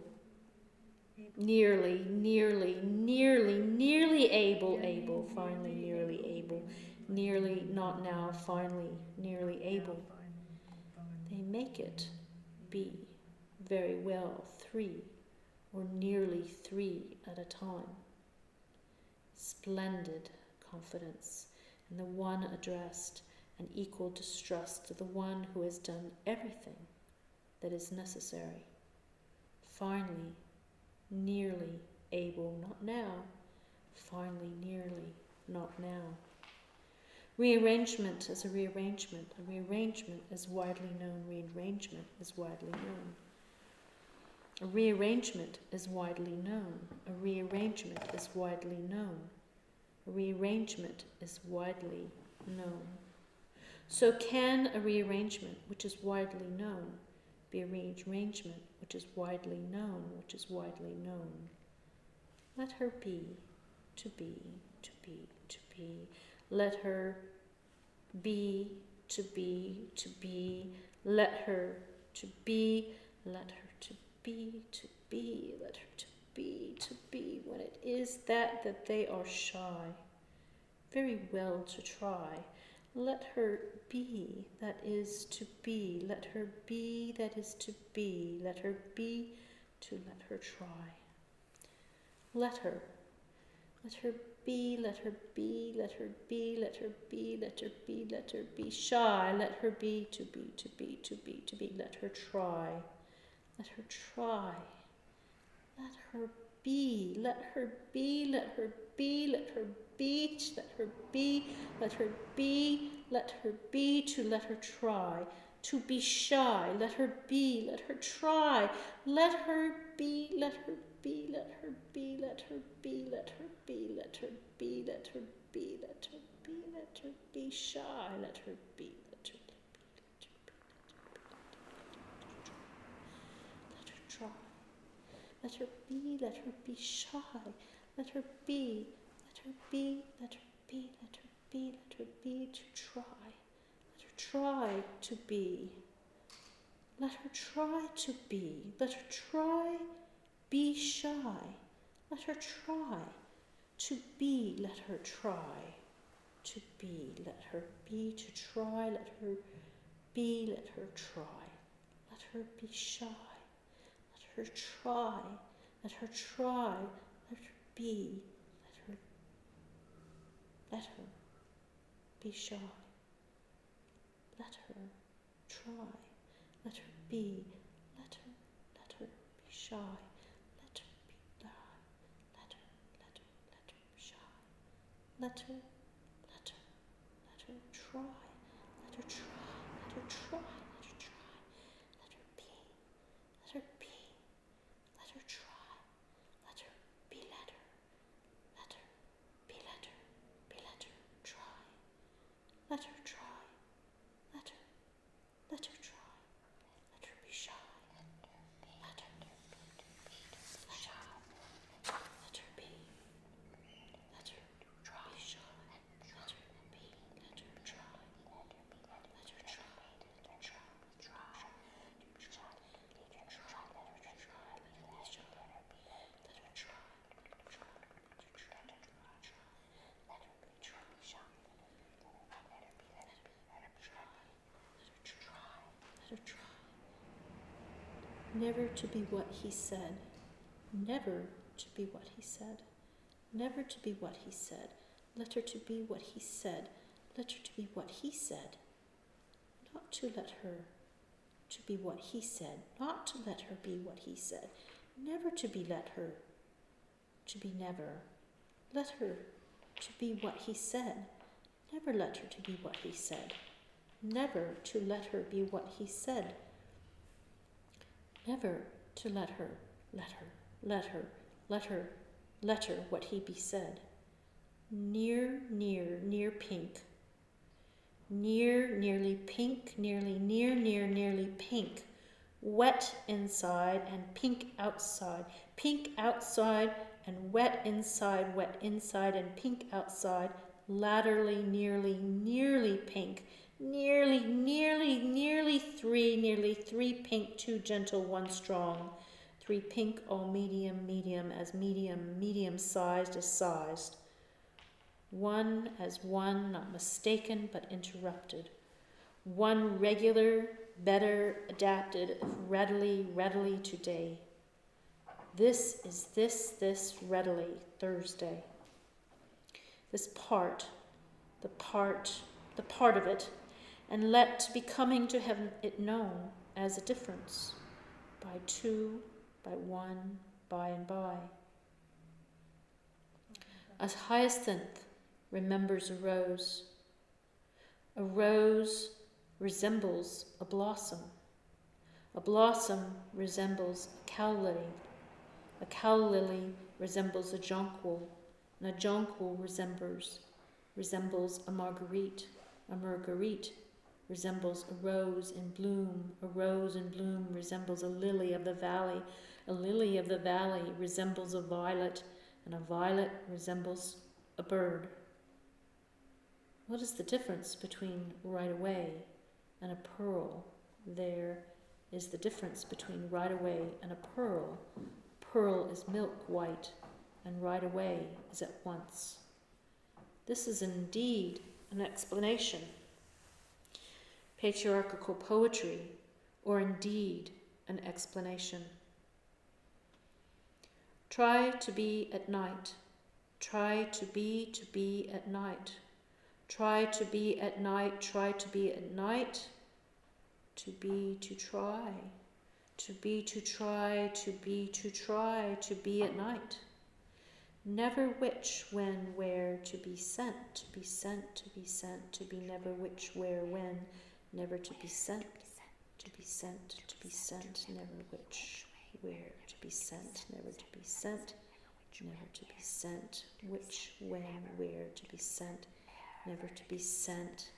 Nearly, nearly, nearly, nearly able, finally, nearly able. Nearly, not now, finally, nearly able. They make it be very well 3 or nearly 3 at a time. Splendid confidence in the one addressed and equal distrust to the one who has done everything that is necessary. Finally, nearly able, not now. Finally, nearly, not now. Rearrangement is a rearrangement. A rearrangement is widely known. Rearrangement is widely known. A rearrangement is widely known. A rearrangement is widely known. A rearrangement is widely known. So can a rearrangement, which is widely known, be a rearrangement which is widely known, which is widely known? Let her be, to be, to be, to be. Let her be, to be, to be. Let her to be, let her to be, to be. Let her to be, when it is that they are shy. Very well to try. Let her be, that is to be. Let her be, that is to be. Let her be, to let her try. Let her be, let her be, let her be, let her be, let her be, let her be shy. Let her be, to be, to be, to be, to be. Let her try. Let her try. Let her be, let her be, let her be, let her be, let her be, let her be, let her be, to let her try. To be shy, let her be, let her try. Let her be, let her be, let her be, let her be, let her be, let her be, let her be, let her be, let her be shy. Let her be, let her be, let her be, let her try. Let her be, let her be shy. Let her be, let her be, let her be, let her be, let her be, to try. Let her try to be. Let her try to be. Let her try be shy. Let her try to be. Let her try to be. Let her be, to try. Let her be, let her try. Let her be shy. Let her try. Let her try. Let her be. Let her be shy. Let her try. Let her be. Let her be shy. Let her be let her be shy. Let her try. Let her try. Let her try. Let her try. Let her be. Let her be. Let her try. Let her be. Let her. Let her be. Let her be. Let her try. Let her try. Let her. Let her try. Let her be shy. Let her. Let her be. Let her be. Let her try. Be shy. Let her be. Let her try. Let her try. Let her try. Let her try. Try. Let her try. Let her try. Let her try. Let her be shy. Let her try. Let her try. Let her try. Let her be shy. Let her be. Let her be. Let her try. Let her try. Let her try. Never to be what he said. Never to be what he said. Never to be what he said. Let her to be what he said. Let her to be what he said. Not to let her to be what he said. Not to let her be what he said. Never to be let her to be never. Let her to be what he said. Never let her to be what he said. Never to let her be what he said. Never to let her what he be said. Near pink. near, nearly pink, nearly near, near, nearly pink, wet inside and pink outside and wet inside and pink outside, laterally, nearly, nearly pink, nearly, nearly three pink, 2 gentle, 1 strong, 3 pink, all medium, medium sized as sized, 1 as 1, not mistaken but interrupted, 1 regular, better adapted, readily today. This is this readily, Thursday. This part, the part of it, and let be coming to have it known as a difference, by 2, by 1, by and by. A hyacinth remembers a rose. A rose resembles a blossom. A blossom resembles a cow lily. A cow lily resembles a jonquil, and a jonquil resembles a marguerite. A marguerite resembles a rose in bloom. A rose in bloom resembles a lily of the valley. A lily of the valley resembles a violet, and a violet resembles a bird. What is the difference between right away and a pearl? There is the difference between right away and a pearl. Pearl is milk white, and right away is at once. This is indeed an explanation. Patriarchal poetry, or indeed an explanation. Try to be at night. Try to be at night. Try to be at night. Try to be at night. To be to try. To be to try. To be to try. To be at night. Never which, when, where, to be sent, to be sent, to be sent, to be never which, where, when, never to be sent, to be sent, to be sent, never which, where, to be sent, never to be sent, never to be sent, which, when, where, to be sent, never to be sent,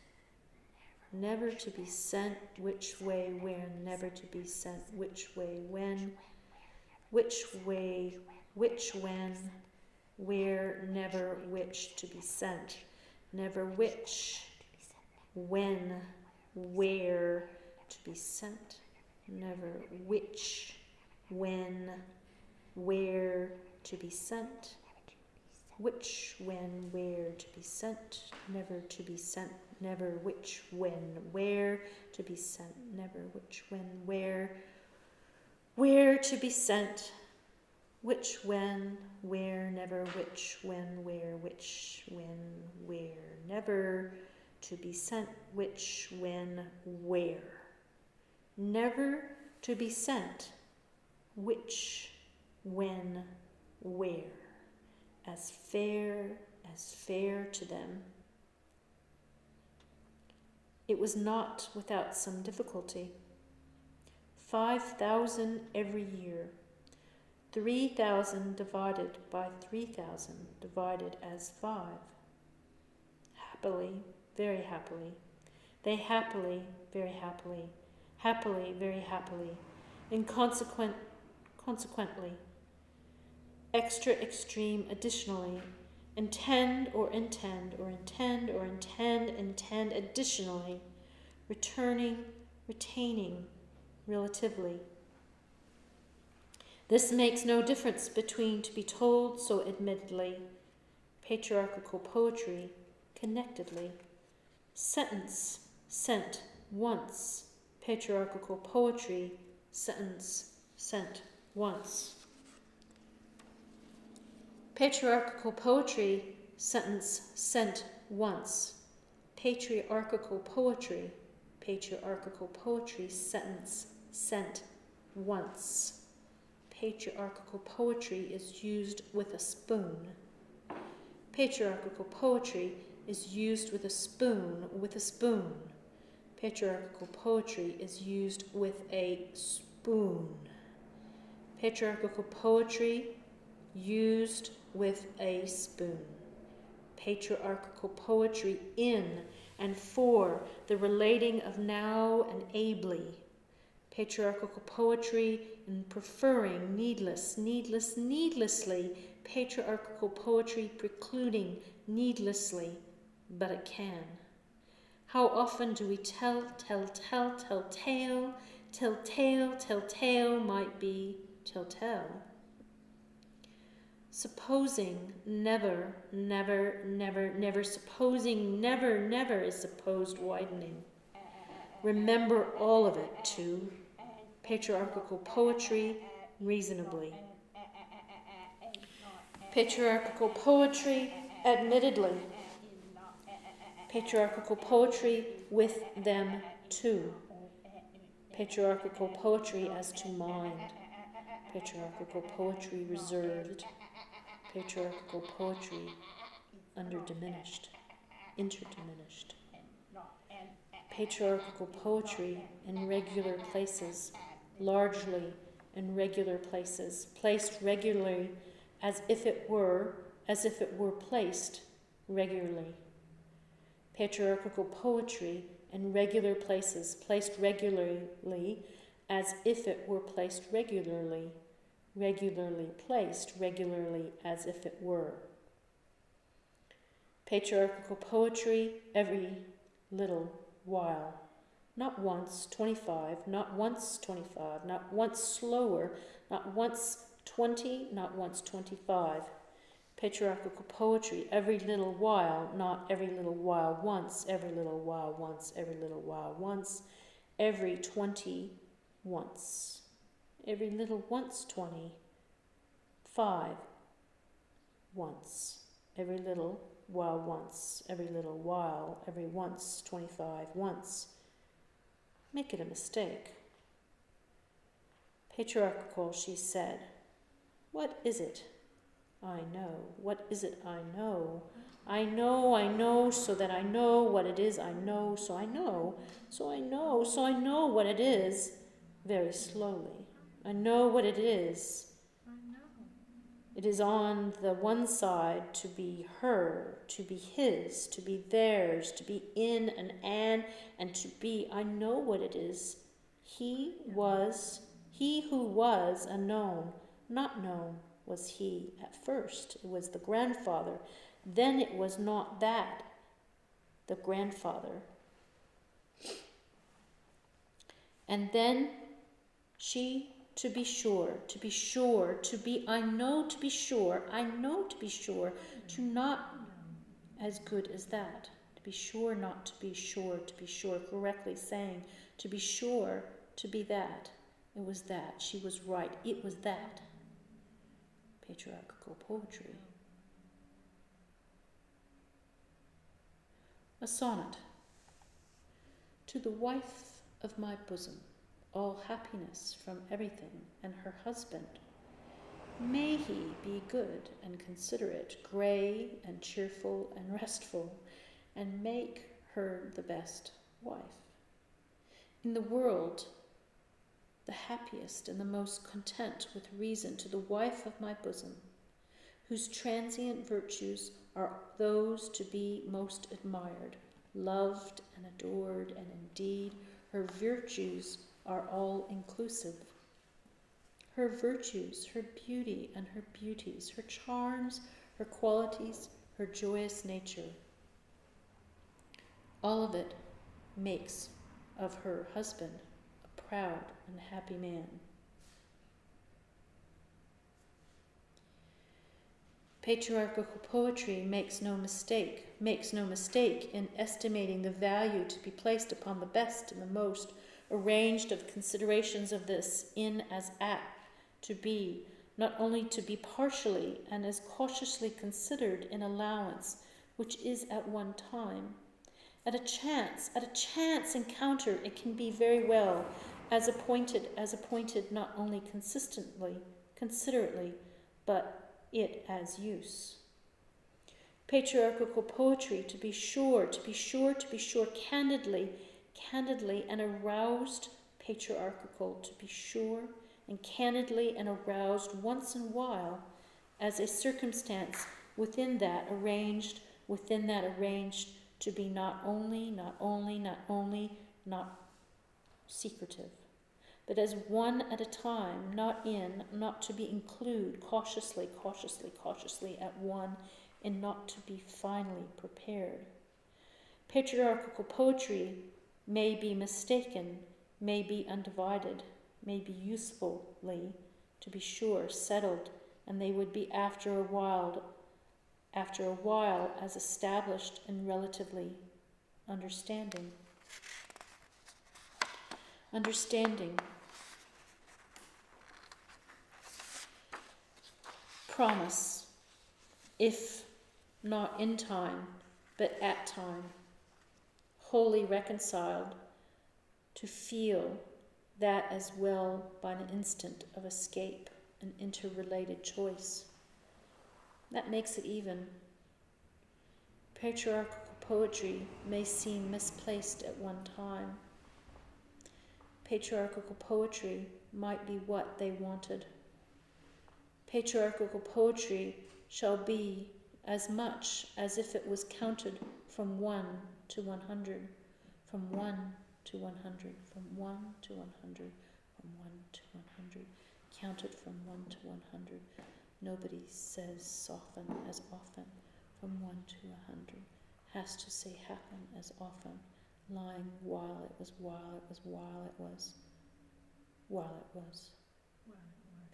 never to be sent, which way, where, never to be sent, which way, when, which way, which, when, where, never which to be sent, never which, when, where to be sent, never which, when, where to be sent, which, when, where to be sent, never to be sent, never which, when, where to be sent, never which, when, where to be sent, which, when, where, never which, when, where, which, when, where, never to be sent, which, when, where, never to be sent, which, when, where, as fair to them. It was not without some difficulty. 5,000 every year. 3,000 divided by 3,000 divided as 5. Happily, very happily. They happily, very happily. Happily, very happily. Consequently. Extra extreme additionally. Intend additionally. Returning, retaining, relatively. This makes no difference between to be told so admittedly, patriarchal poetry, connectedly, sentence, sent, once, patriarchal poetry, sentence, sent, once. Patriarchal poetry, sentence, sent, once. Patriarchal poetry, sentence, sent, once. Patriarchal poetry is used with a spoon. Patriarchal poetry is used with a spoon, Patriarchal poetry is used with a spoon. Patriarchal poetry used with a spoon. patriarchal poetry in and for the relating of now and ably, patriarchal poetry in preferring needlessly, patriarchal poetry precluding needlessly, but it can. How often do we tell might be tell. Supposing never, supposing never is supposed widening. Remember all of it too. Patriarchal poetry reasonably. Patriarchal poetry admittedly. Patriarchal poetry with them too. Patriarchal poetry as to mind. Patriarchal poetry reserved. Patriarchal poetry interdiminished. Patriarchal poetry in regular places, largely in regular places, placed regularly as if it were placed regularly. Patriarchal poetry in regular places, placed regularly as if it were placed regularly placed regularly as if it were. Patriarchal poetry every little while. Not once 25, not once 25, not once slower, not once 20, not once 25. Patriarchal poetry every little while, not every little while once, every little while once, every little while once, every 20 once. Every little once 20, 5 once, every little while once, every little while, every once 25 once. Make it a mistake. Patriarchal, she said. What is it? I know. What is it I know? I know, so that I know what it is I know, so I know what it is, very slowly. I know what it is. It is on the one side to be her, to be his, to be theirs, to be in and to be. I know what it is. He who was unknown, not known was he at first. It was the grandfather. Then it was not that, the grandfather. And then she, to be sure, I know to be sure, to not as good as that. To be sure, not to be sure, correctly saying, to be sure, to be that. It was that. She was right. It was that. Patriarchal poetry. A sonnet. To the wife of my bosom, all happiness from everything, and her husband. May he be good and considerate, grey and cheerful and restful, and make her the best wife. In the world, the happiest and the most content with reason, to the wife of my bosom, whose transient virtues are those to be most admired, loved and adored, and indeed her virtues are all inclusive. Her virtues, her beauty and her beauties, her charms, her qualities, her joyous nature, all of it makes of her husband a proud and happy man. Patriarchal poetry makes no mistake in estimating the value to be placed upon the best and the most arranged of considerations of this in as apt to be, not only to be partially and as cautiously considered in allowance, which is at one time. At a chance encounter, it can be very well as appointed not only considerately, but it as use. Patriarchal poetry, to be sure, candidly, and aroused patriarchal, to be sure, and candidly and aroused once in a while, as a circumstance within that arranged within that arranged to be not secretive, but as one at a time, not to be include, cautiously at one, and not to be finally prepared. Patriarchal poetry may be mistaken, may be undivided, may be usefully, to be sure, settled, and they would be after a while as established and relatively understanding. Promise, if not in time, but at time, wholly reconciled, to feel that as well by an instant of escape, an interrelated choice. That makes it even. Patriarchal poetry may seem misplaced at one time. Patriarchal poetry might be what they wanted. Patriarchal poetry shall be as much as if it was counted from 1 to 100, from 1 to 100, from 1 to 100, from 1 to 100, counted from 1 to 100. Nobody says soften as often, from 1 to 100. Has to say happen as often, lying while it was.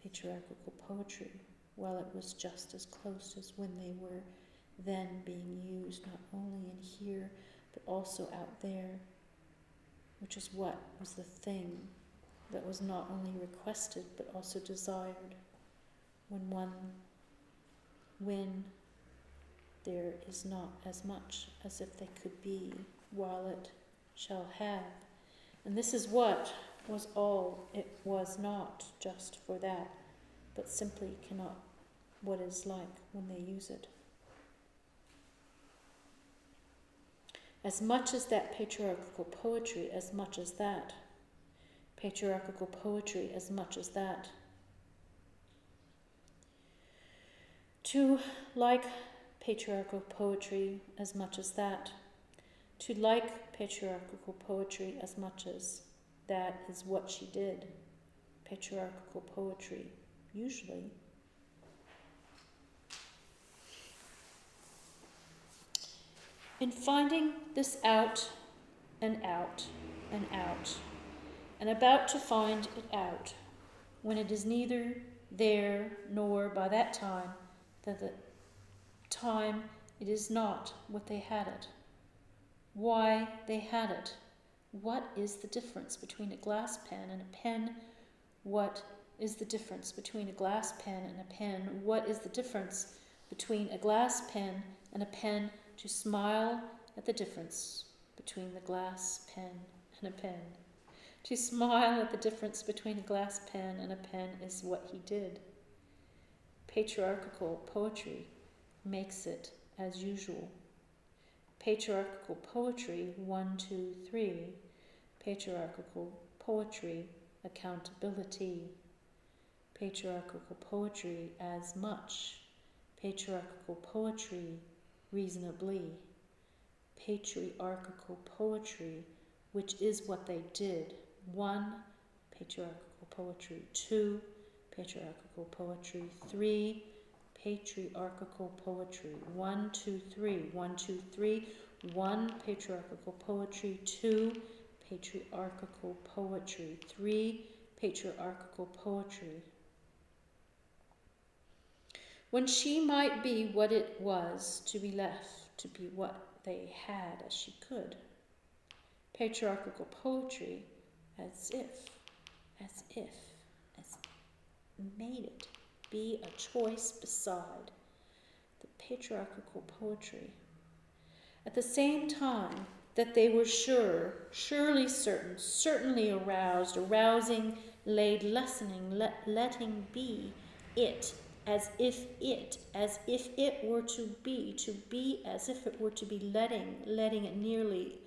Patriarchal poetry, while it was just as close as when they were then being used, not only in here, but also out there, which is what was the thing that was not only requested, but also desired. When there is not as much as if they could be, while it shall have. And this is what was all it was, not just for that, but simply cannot what is like when they use it. As much as that patriarchal poetry, as much as that. Patriarchal poetry, as much as that. To like patriarchal poetry as much as that. To like patriarchal poetry as much as that is what she did. Patriarchal poetry, usually. In finding this out, and about to find it out, when it is neither there nor by that time, that the time it is not what they had it. Why they had it. What is the difference between a glass pen and a pen? What is the difference between a glass pen and a pen? What is the difference between a glass pen and a pen? To smile at the difference between the glass pen and a pen. To smile at the difference between a glass pen and a pen is what he did. Patriarchal poetry makes it as usual. Patriarchal poetry, 1, 2, 3. Patriarchal poetry, accountability. Patriarchal poetry, as much. Patriarchal poetry, reasonably. Patriarchal poetry, which is what they did. 1, patriarchal poetry. 2, patriarchal poetry. 3, patriarchal poetry. 1, 2, 3. 1, 2, 3. 1, patriarchal poetry. 2, patriarchal poetry. 3, patriarchal poetry. When she might be what it was to be left, to be what they had as she could. Patriarchal poetry, as made it be a choice beside the patriarchal poetry. At the same time that they were surely certain, certainly aroused, arousing, laid, lessening, letting be it, as if it were to be as if it were to be letting it nearly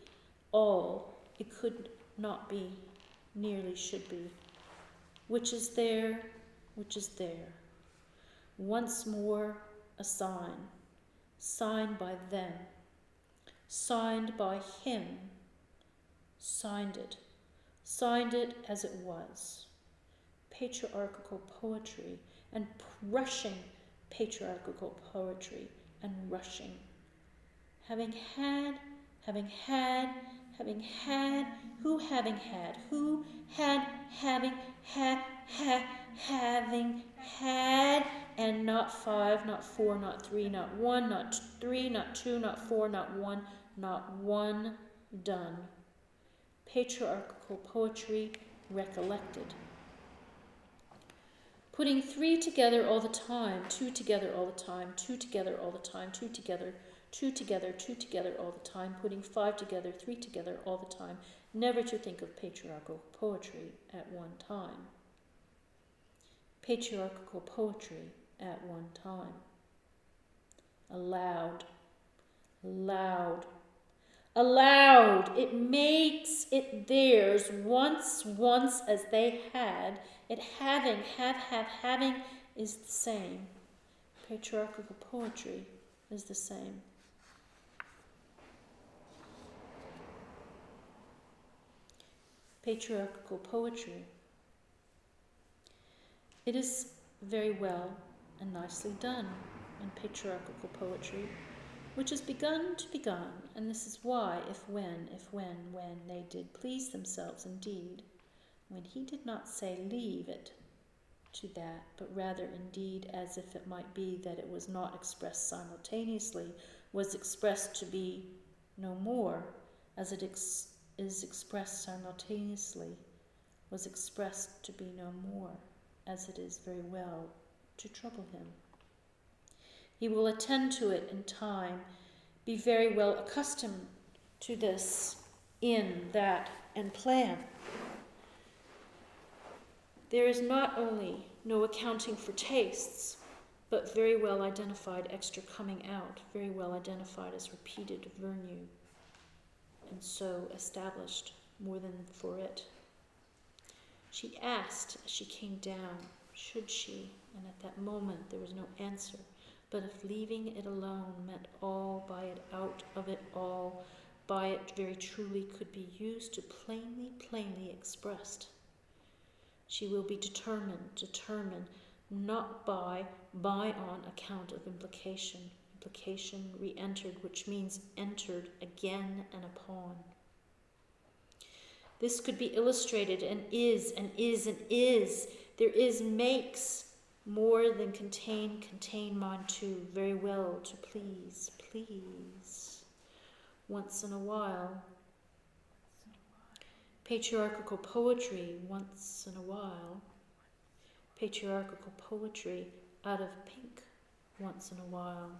all it could not be, nearly should be, which is there, once more a sign, signed by them, signed by him, signed it as it was. Patriarchal poetry and rushing patriarchal poetry and rushing. Having had, who having had, having had, and not 5, not 4, not 3, not 1, not 3, not 2, not 4, not 1 done. Patriarchal poetry recollected. Putting 3 together all the time, 2 together all the time, 2 together all the time, 2 together, 2 together, 2 together all the time, putting 5 together, 3 together all the time, never to think of patriarchal poetry at one time. Patriarchal poetry at one time. Aloud, loud, aloud, it makes it theirs once as they had, it having is the same. Patriarchal poetry is the same. Patriarchal poetry. It is very well and nicely done in patriarchal poetry, which has begun to begun, and this is why, when they did please themselves indeed, when he did not say leave it to that, but rather indeed as if it might be that it was not expressed simultaneously, was expressed to be no more, as it is expressed simultaneously, was expressed to be no more, as it is very well to trouble him. He will attend to it in time, be very well accustomed to this, in, that, and plan. There is not only no accounting for tastes, but very well identified extra coming out, very well identified as repeated vernu, and so established more than for it. She asked as she came down, should she, and at that moment there was no answer, but if leaving it alone meant all, by it, out of it all, by it very truly could be used to plainly expressed. She will be determined, not by on account of implication re-entered, which means entered again and upon. This could be illustrated and is. There is makes more than contain mine too, very well to please. Once in a while. Patriarchal poetry, once in a while. Patriarchal poetry out of pink, once in a while.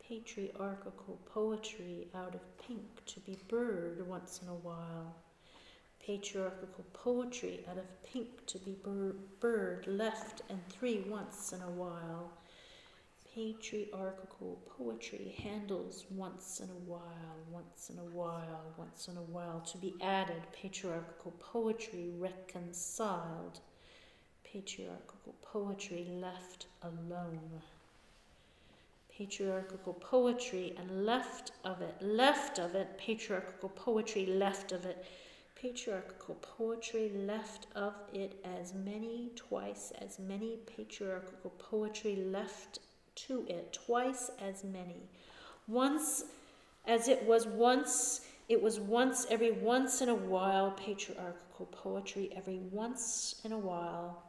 Patriarchal poetry out of pink to be bird, once in a while. Patriarchal poetry out of pink to be bird, left and 3 once in a while. Patriarchal poetry handles once in a while, to be added. Patriarchal poetry reconciled. Patriarchal poetry left alone. Patriarchal poetry and left of it, patriarchal poetry left of it. Patriarchal poetry left of it twice as many, patriarchal poetry left to it, twice as many. Once, as it was once every once in a while, patriarchal poetry every once in a while.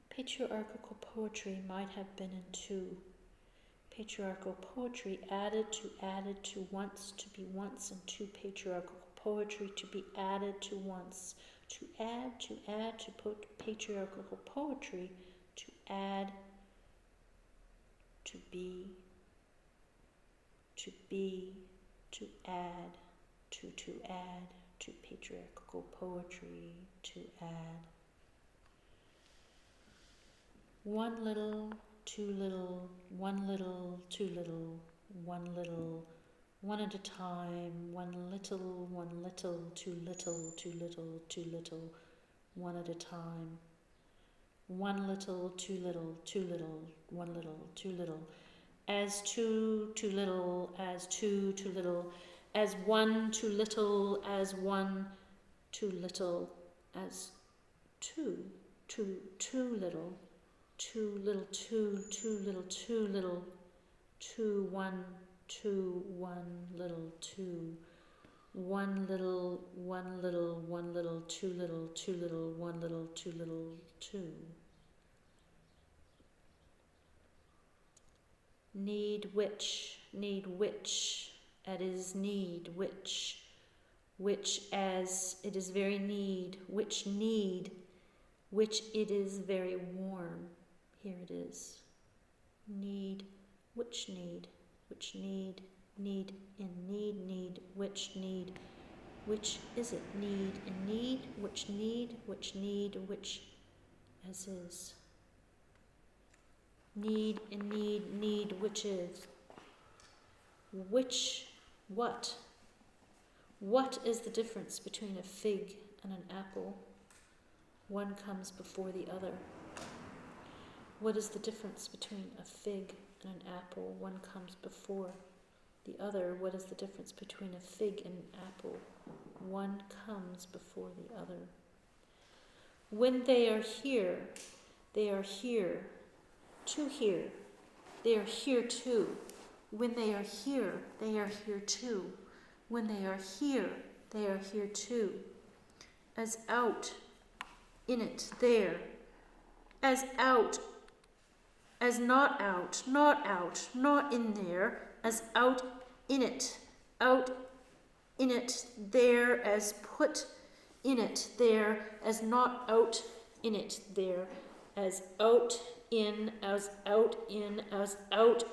Patriarchal poetry might have been in 2. Patriarchal poetry added to once, to be once, and 2 patriarchal poetry to be added to once, to add, to put patriarchal poetry, to add, to be, to add, to add, to patriarchal poetry, to add. 1 little, 2 little, 1 little, 2 little, 1 little, 1 at a time, 1 little, 2 little, 2 little, 2 little, 1 at a time. one little, too little, one little, too little, as two, too little, as two, too little, as one, too little, as one, too little, as two, too little, too little, too little, too little, two, one little, two, one little, too little, one little, too little, two. Need which, it is need, which as it is very need, which it is very warm. Here it is. Need, which need, need in need, which is it? Need in need, which as is. Need in need, which is. Which, what? What is the difference between a fig and an apple? One comes before the other. What is the difference between a fig and an apple? One comes before the other. What is the difference between a fig and an apple? One comes before the other. When they are here, they are here. To here, they are here too. When they are here, they are here too. When they are here, they are here too. As out, in it, there. As out, as not out, not in there. As out, in it, there. As put, in it, there. As not out, in it, there. As out, in, as out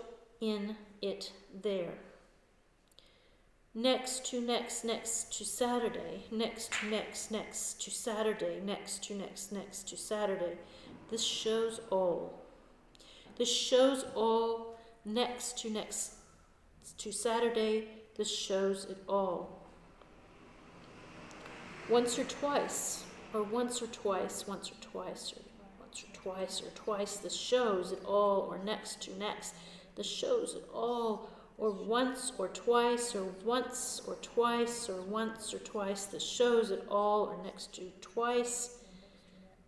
in it, there. Next to Saturday, next to Saturday, next to Saturday. This shows all. Next to Saturday, this shows it all. Once or twice, or twice, this shows it all, or next, this shows it all, or once or twice, or once or twice, this shows it all, or next to twice,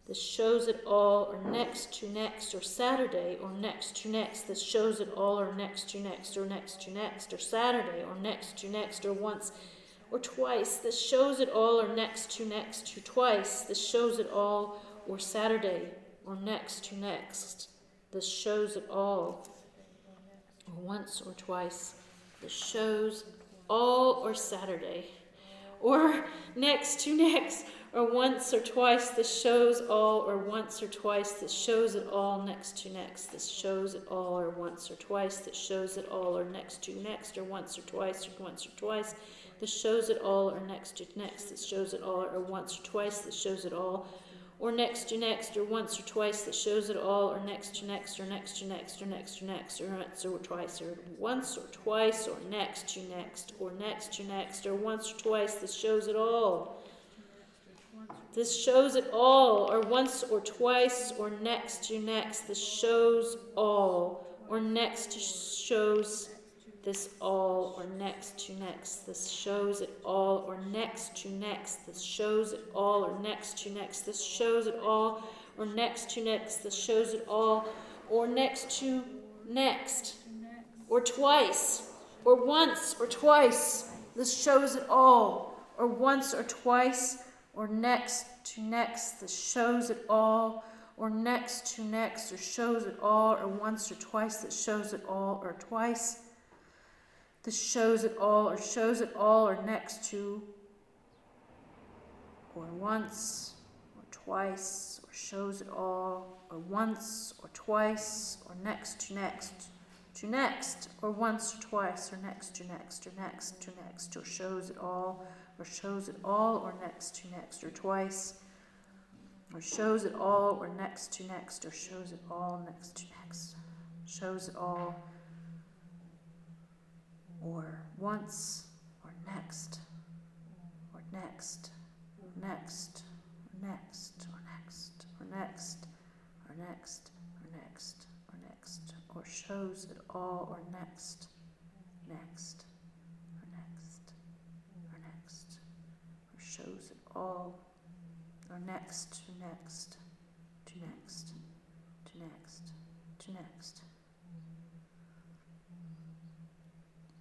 this shows it all, or next, or Saturday, or next, this shows it all, or next, or Saturday, or next, or once, or twice, this shows it all, or next, to twice, this shows it all, or Saturday, or next, this shows it all, or once or twice, this shows all, or Saturday, or next, or once or twice, this shows all, or once or twice, this shows it all, next, this shows it all, or once or twice, this shows it all, or next, or once or twice, this shows it all, or next, this shows it all, or once or twice, this shows it all, or next, or once or twice, that shows it all, or next, or once or twice, or once or twice, or next, or once or twice, this shows it all. This shows it all, or once or twice, or next, this shows all, or next shows this all, or next, this shows it all, or next, this shows it all, or next, this shows it all, or next, this shows it all, or next, or twice, or once or twice, this shows it all, or once or twice, or next, this shows it all, or next, or shows it all, or once or twice, that shows it all, or twice, this shows it all, or shows it all, or next to, or once, or twice, or shows it all, or once, or twice, or next, or once, or twice, or next, or shows it all, or next, or twice, or shows it all, or next, or shows it all, next, shows it all, or once, or next, or next, or next, or next, or next, or next, or next, or next, or next, or shows it all, or next, next, or next, or next, or shows it all, or next, to next, to next, to next, to next.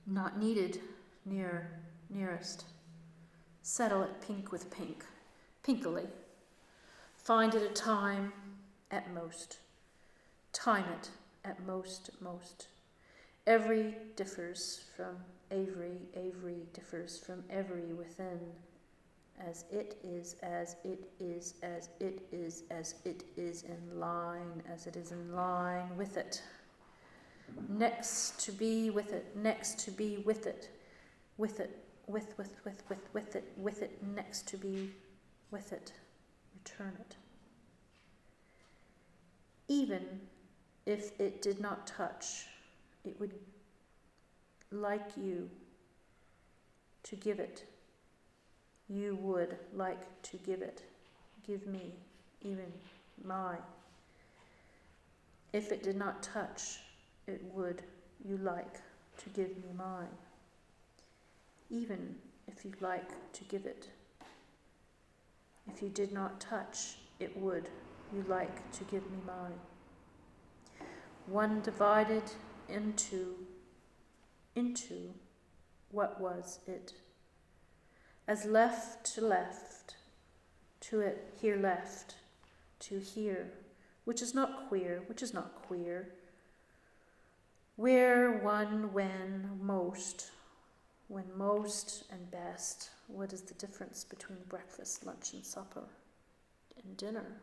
Not needed, near, nearest. Settle it pink with pink, pinkily. Find it a time, at most. Time it, at most, at most. Every differs from Avery, Avery differs from every within. As it is, as it is, as it is, as it is in line, as it is in line with it. Next to be with it, next to be with it, with it, with it, next to be with it. Return it. Even if it did not touch, it would like you to give it. You would like to give it. Give me, even my. If it did not touch, it would you like to give me mine. Even if you like to give it. If you did not touch, it would you like to give me mine. One divided into what was it? As left, to it here left, to here, which is not queer, where, one, when most and best. What is the difference between breakfast, lunch, and supper, and dinner?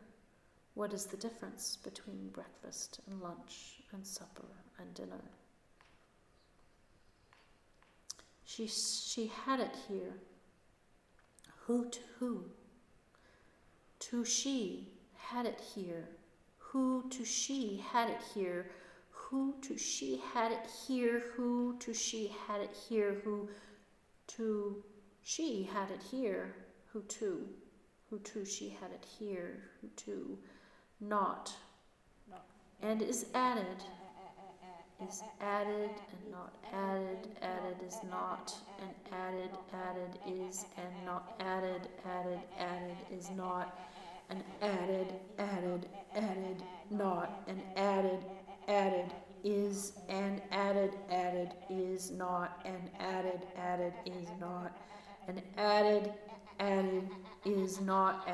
What is the difference between breakfast and lunch and supper and dinner? She had it here. Who to who? To she had it here. Who to she had it here? Who to she had it here? Who to she had it here? Who to she had it here? Who to she had it here? Who to not and is added and not added, added is not, and added is, and not added is not, and added not, and added is, and added is not, and added is not, and added is not,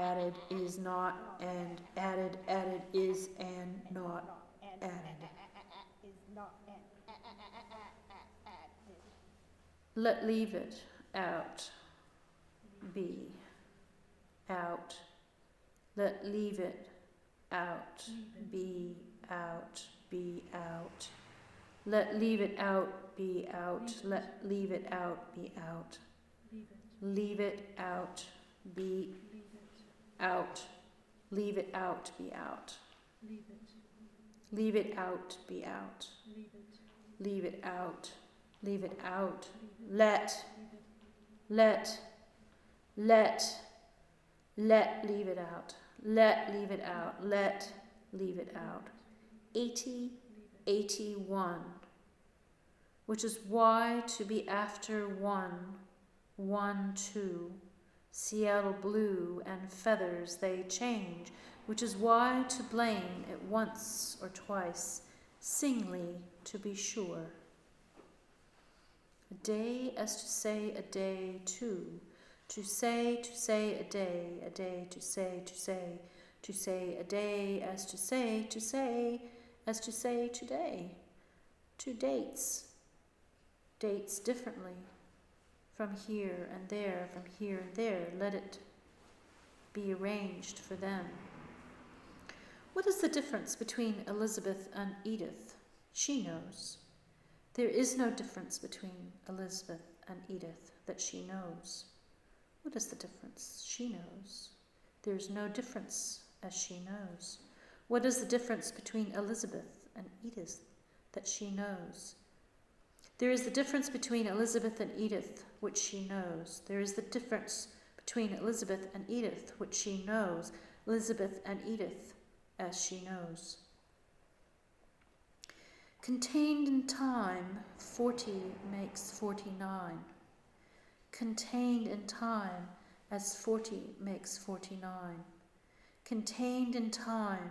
and added is, and not added. Let leave it out, be out. Let leave it out, be out, be out. Let leave it out, be out. Let leave it out, be out. Leave it out, be out. Leave it out, be out. Leave it out, be out. Leave it out. Leave it out. Let leave it out. Let leave it out. Let leave it out. 81, which is why to be after 1, 2, Seattle blue and feathers they change, which is why to blame it once or twice, singly to be sure. A day as to say a day too, to say a day to say a day as to say today, to dates differently, from here and there, let it be arranged for them. What is the difference between Elizabeth and Edith? She knows. There is no difference between Elizabeth and Edith that she knows. What is the difference? She knows. There is no difference as she knows. What is the difference between Elizabeth and Edith that she knows? There is the difference between Elizabeth and Edith, which she knows. There is the difference between Elizabeth and Edith, which she knows. Elizabeth and Edith, as she knows. Contained in time, 40 makes 49. Contained in time, as 40 makes 49. Contained in time,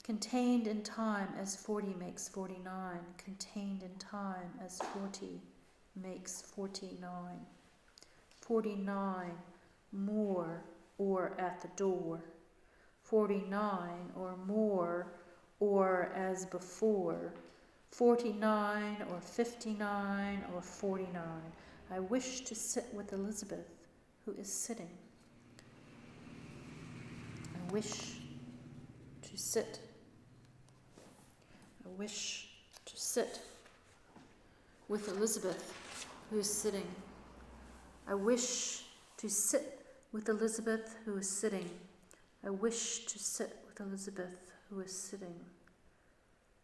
contained in time as 40 makes 49. Contained in time as 40 makes 49. 49 more or at the door. 49 or more or as before. 49 or 59 or 49. I wish to sit with Elizabeth, who is sitting. I wish to sit. I wish to sit with Elizabeth, who is sitting. I wish to sit with Elizabeth, who is sitting. I wish to sit with Elizabeth, who is sitting.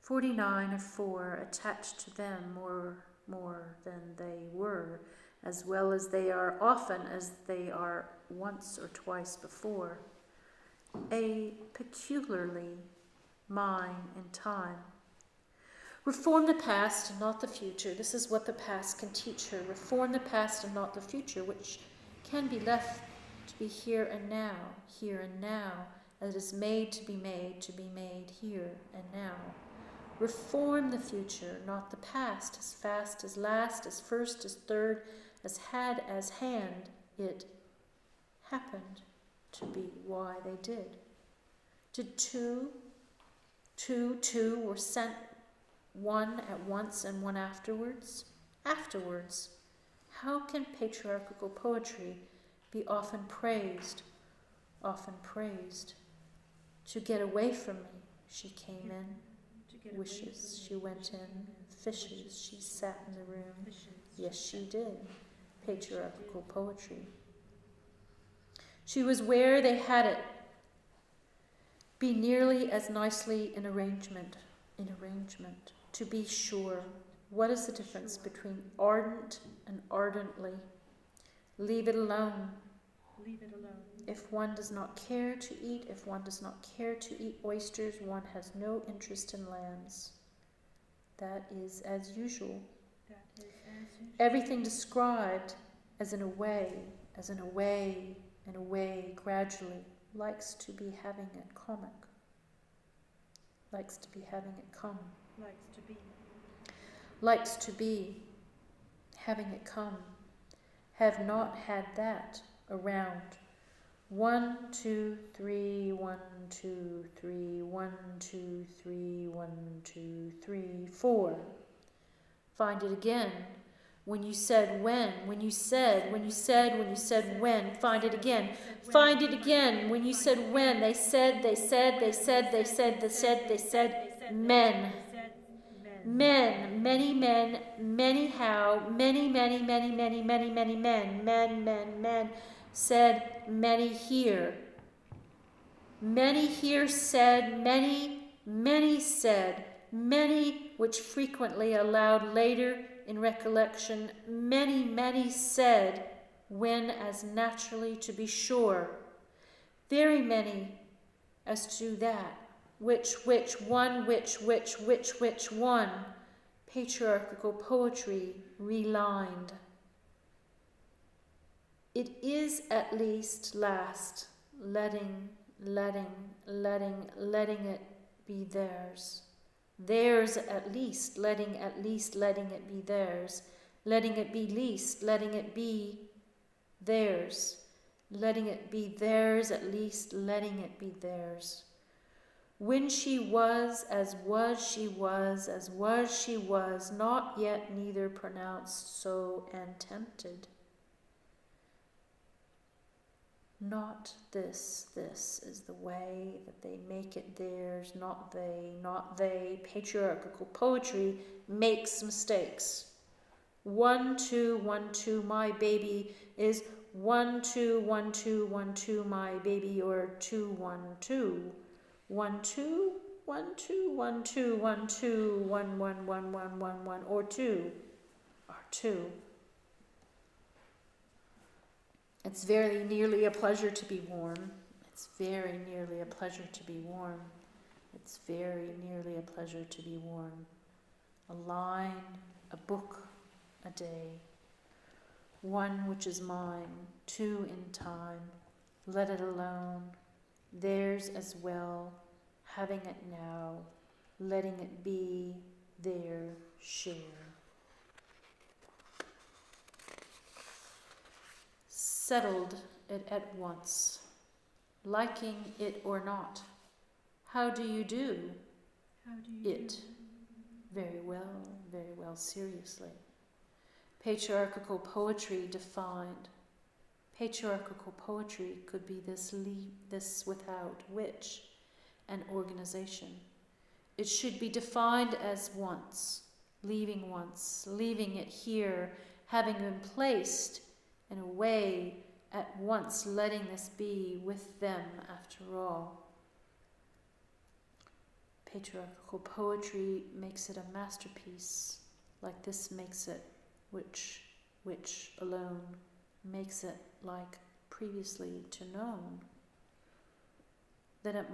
49 of 4 attached to them more than they were, as well as they are often as they are once or twice before. A peculiarly mine in time. Reform the past and not the future. This is what the past can teach her. Reform the past and not the future, which can be left to be here and now, as it is made to be made here and now. Reform the future, not the past, as fast as last, as first, as third, as had, as hand. It happened to be why they did. Did two were sent, one at once and one afterwards? Afterwards. How can patriarchal poetry be often praised? Often praised. To get away from me, she came in. Wishes, she went in. Fishes, she sat in the room. Yes, she did. Patriarchal poetry. She was where they had it. Be nearly as nicely in arrangement. To be sure. What is the difference between ardent and ardently? Leave it alone. If one does not care to eat, oysters, one has no interest in lambs. That is as usual. Everything described as in a way, gradually, likes to be having it comic. Likes to be having it come. Likes to be having it come. Have not had that around. 1, 2, 3, 1, 2, 3, 1, 2, 3, 1, 2, 3, 4. Find it again. When you said when, when you said when, find it again. Find it again. When you said when, they said, men. Men, many men, many how, many men, said many here. Many here said, many said, many which frequently allowed later in recollection, many said, when as naturally to be sure. Very many as to that. Which one. Patriarchal poetry relined. It is at least last, letting it be theirs. Theirs at least, letting it be theirs. Letting it be least, letting it be theirs. Letting it be theirs at least, letting it be theirs. When she was, as was she was, not yet neither pronounced so and tempted. Not this is the way that they make it theirs, not they. Patriarchal poetry makes mistakes. 1, 2, 1, 2, my baby is 1, 2, 1, 2, 1, 2, my baby, or 2, 1, 2. 1, 2, 1, 2, 1, 2, 1, 2, 1, 1, 1, 1, 1, 1, or 2, or 2. It's very nearly a pleasure to be warm. It's very nearly a pleasure to be worn. It's very nearly a pleasure to be worn. A line, a book, a day. One which is mine, two in time. Let it alone. Theirs as well, having it now, letting it be their share. Settled it at once, liking it or not. How do you do? It. Very well, seriously. Patriarchal poetry defined. Patriarchal poetry could be this without which, an organization. It should be defined as once, leaving it here, having been placed in a way at once, letting this be with them after all. Patriarchal poetry makes it a masterpiece, like this makes it, which alone makes it like previously to known, that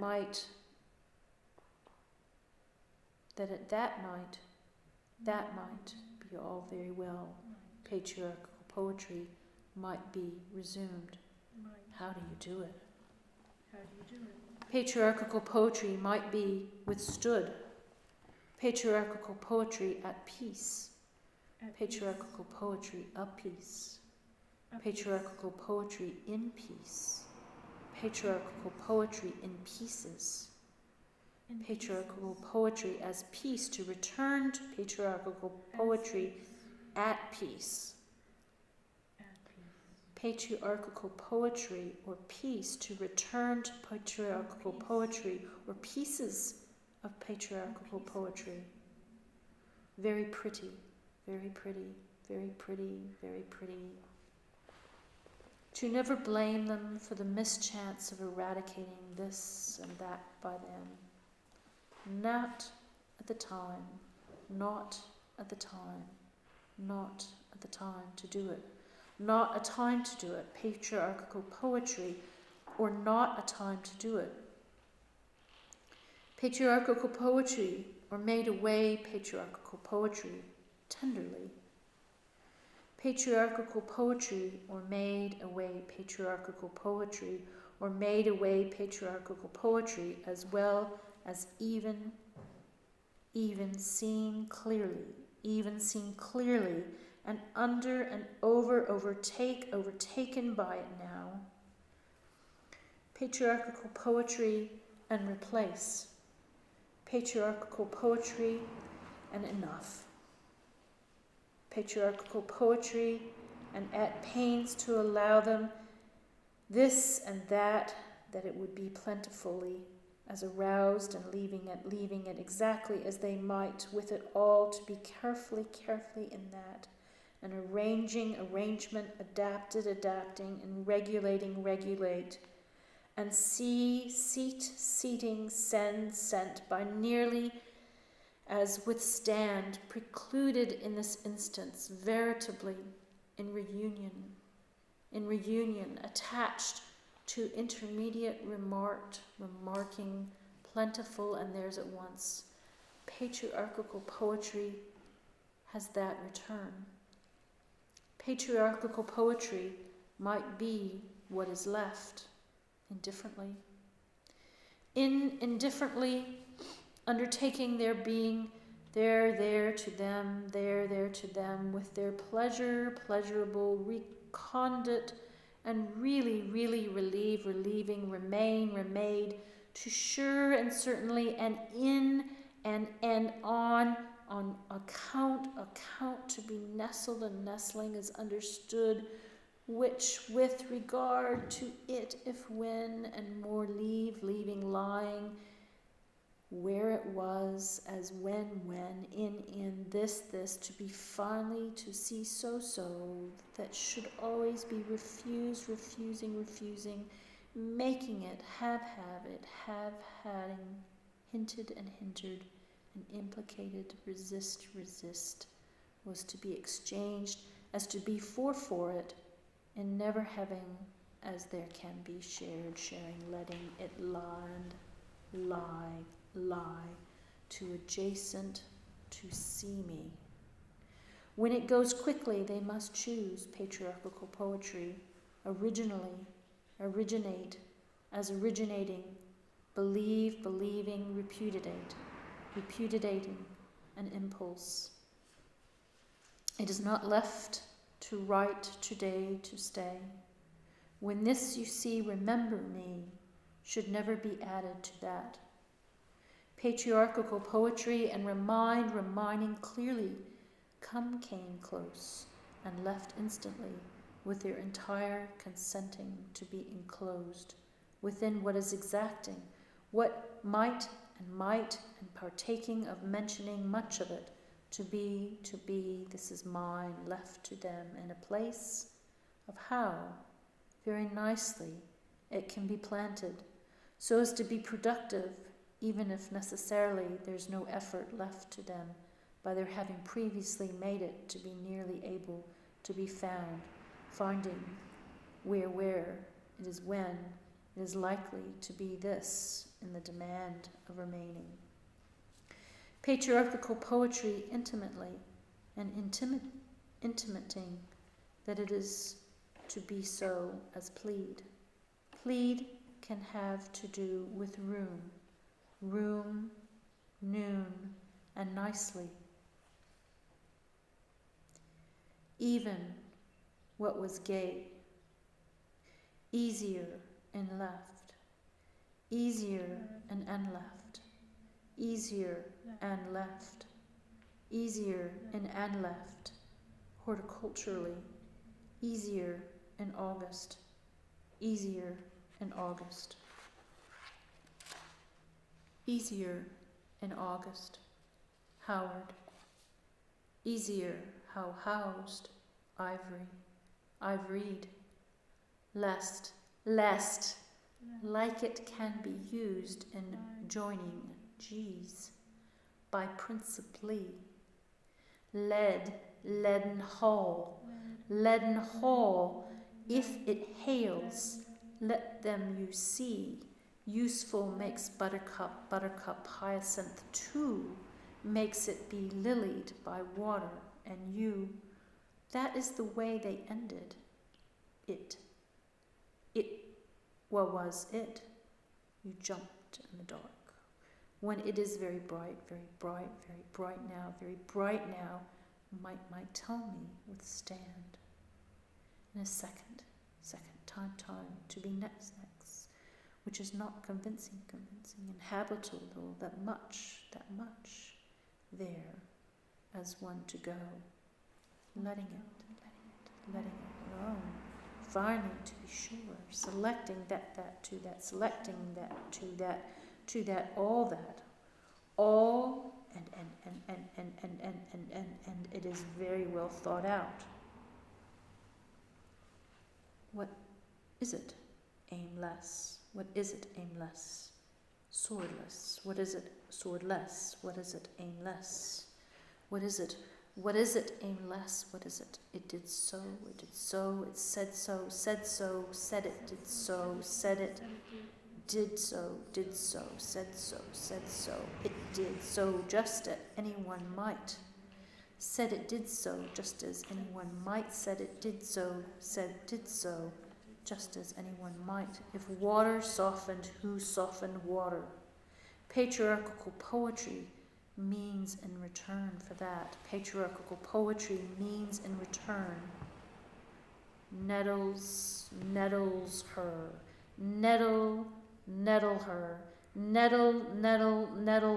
might be all very well. Patriarchal poetry might be resumed. How do you do it? Patriarchal poetry might be withstood. Patriarchal poetry at peace. Patriarchal poetry a peace. Patriarchal poetry in peace. Patriarchal poetry in pieces. Patriarchal poetry as peace to return to patriarchal poetry at peace. Patriarchal poetry or peace to return to patriarchal poetry or pieces of patriarchal poetry. Very pretty, very pretty, very pretty, very pretty. To never blame them for the mischance of eradicating this and that by them. Not at the time, not at the time, not at the time to do it. Not a time to do it. Patriarchal poetry, or not a time to do it. Patriarchal poetry, or made away patriarchal poetry, tenderly. Patriarchal poetry, or made away patriarchal poetry, or made away patriarchal poetry, as well as even seen clearly, and under and overtaken by it now. Patriarchal poetry and replace. Patriarchal poetry and enough. Patriarchal poetry and at pains to allow them this and that it would be plentifully, as aroused and leaving it exactly as they might, with it all to be carefully in that, and arrangement, adapting, and regulate, and seating, sent by nearly as withstand, precluded in this instance, veritably in reunion, attached to intermediate remarking, plentiful, and theirs at once. Patriarchal poetry has that return. Patriarchal poetry might be what is left, indifferently. Indifferently, undertaking their being, there to them, with their pleasurable, recondite, and really relieving, remade, to sure and certainly, and in and on account to be nestled, and nestling is understood, which with regard to it, if when, and more leaving lying where it was, as when, in this, to be finally to see so, that should always be refusing, making it, have having, hinted and hindered, and implicated, resist, was to be exchanged as to be for it, and never having as there can be shared sharing, letting it lie to adjacent to see me. When it goes quickly, they must choose patriarchal poetry, originate as originating, believing, repudiating an impulse. It is not left to write today to stay. When this you see, remember me, should never be added to that. Patriarchal poetry and reminding clearly, came close and left instantly, with their entire consenting to be enclosed within what is exacting, what might, and partaking of mentioning much of it, to be, this is mine, left to them in a place of how, very nicely, it can be planted, so as to be productive, even if necessarily there's no effort left to them by their having previously made it to be nearly able to be found, finding where it is when it is likely to be this in the demand of remaining. Patriarchal poetry intimately and intimating that it is to be so as plead. Plead can have to do with room, noon, and nicely. Even what was gay, easier and left, easier and left, easier and left, easier and left, horticulturally, easier in August, easier in August. Easier in August, Howard. Easier how housed, ivoried. Lest, like it can be used in joining G's, by principally. Leaden hall, if it hails, let them you see. Useful makes buttercup, hyacinth too, makes it be lilied by water, and you, that is the way they ended. What was it? You jumped in the dark. When it is very bright now, might tell me, withstand. In a second, time, to be next, which is not convincing, inhabitable, that much, there, as one to go, letting it alone, finally to be sure, selecting that to that, selecting that to that, all, and it is very well thought out. What is it? Aimless. What is it? Aimless. Swordless. What is it? Swordless. What is it? Aimless. What is it? What is it? Aimless. What is it? It did so. It said so. Said it. Did so. Said it. Did so. Said so. It did so, just as anyone might. Said it did so, just as anyone might. Said it did so. Said did so, just as anyone might. If water softened, who softened water? Patriarchal poetry means in return for that. Patriarchal poetry means in return. Nettles her. Nettle her. Nettle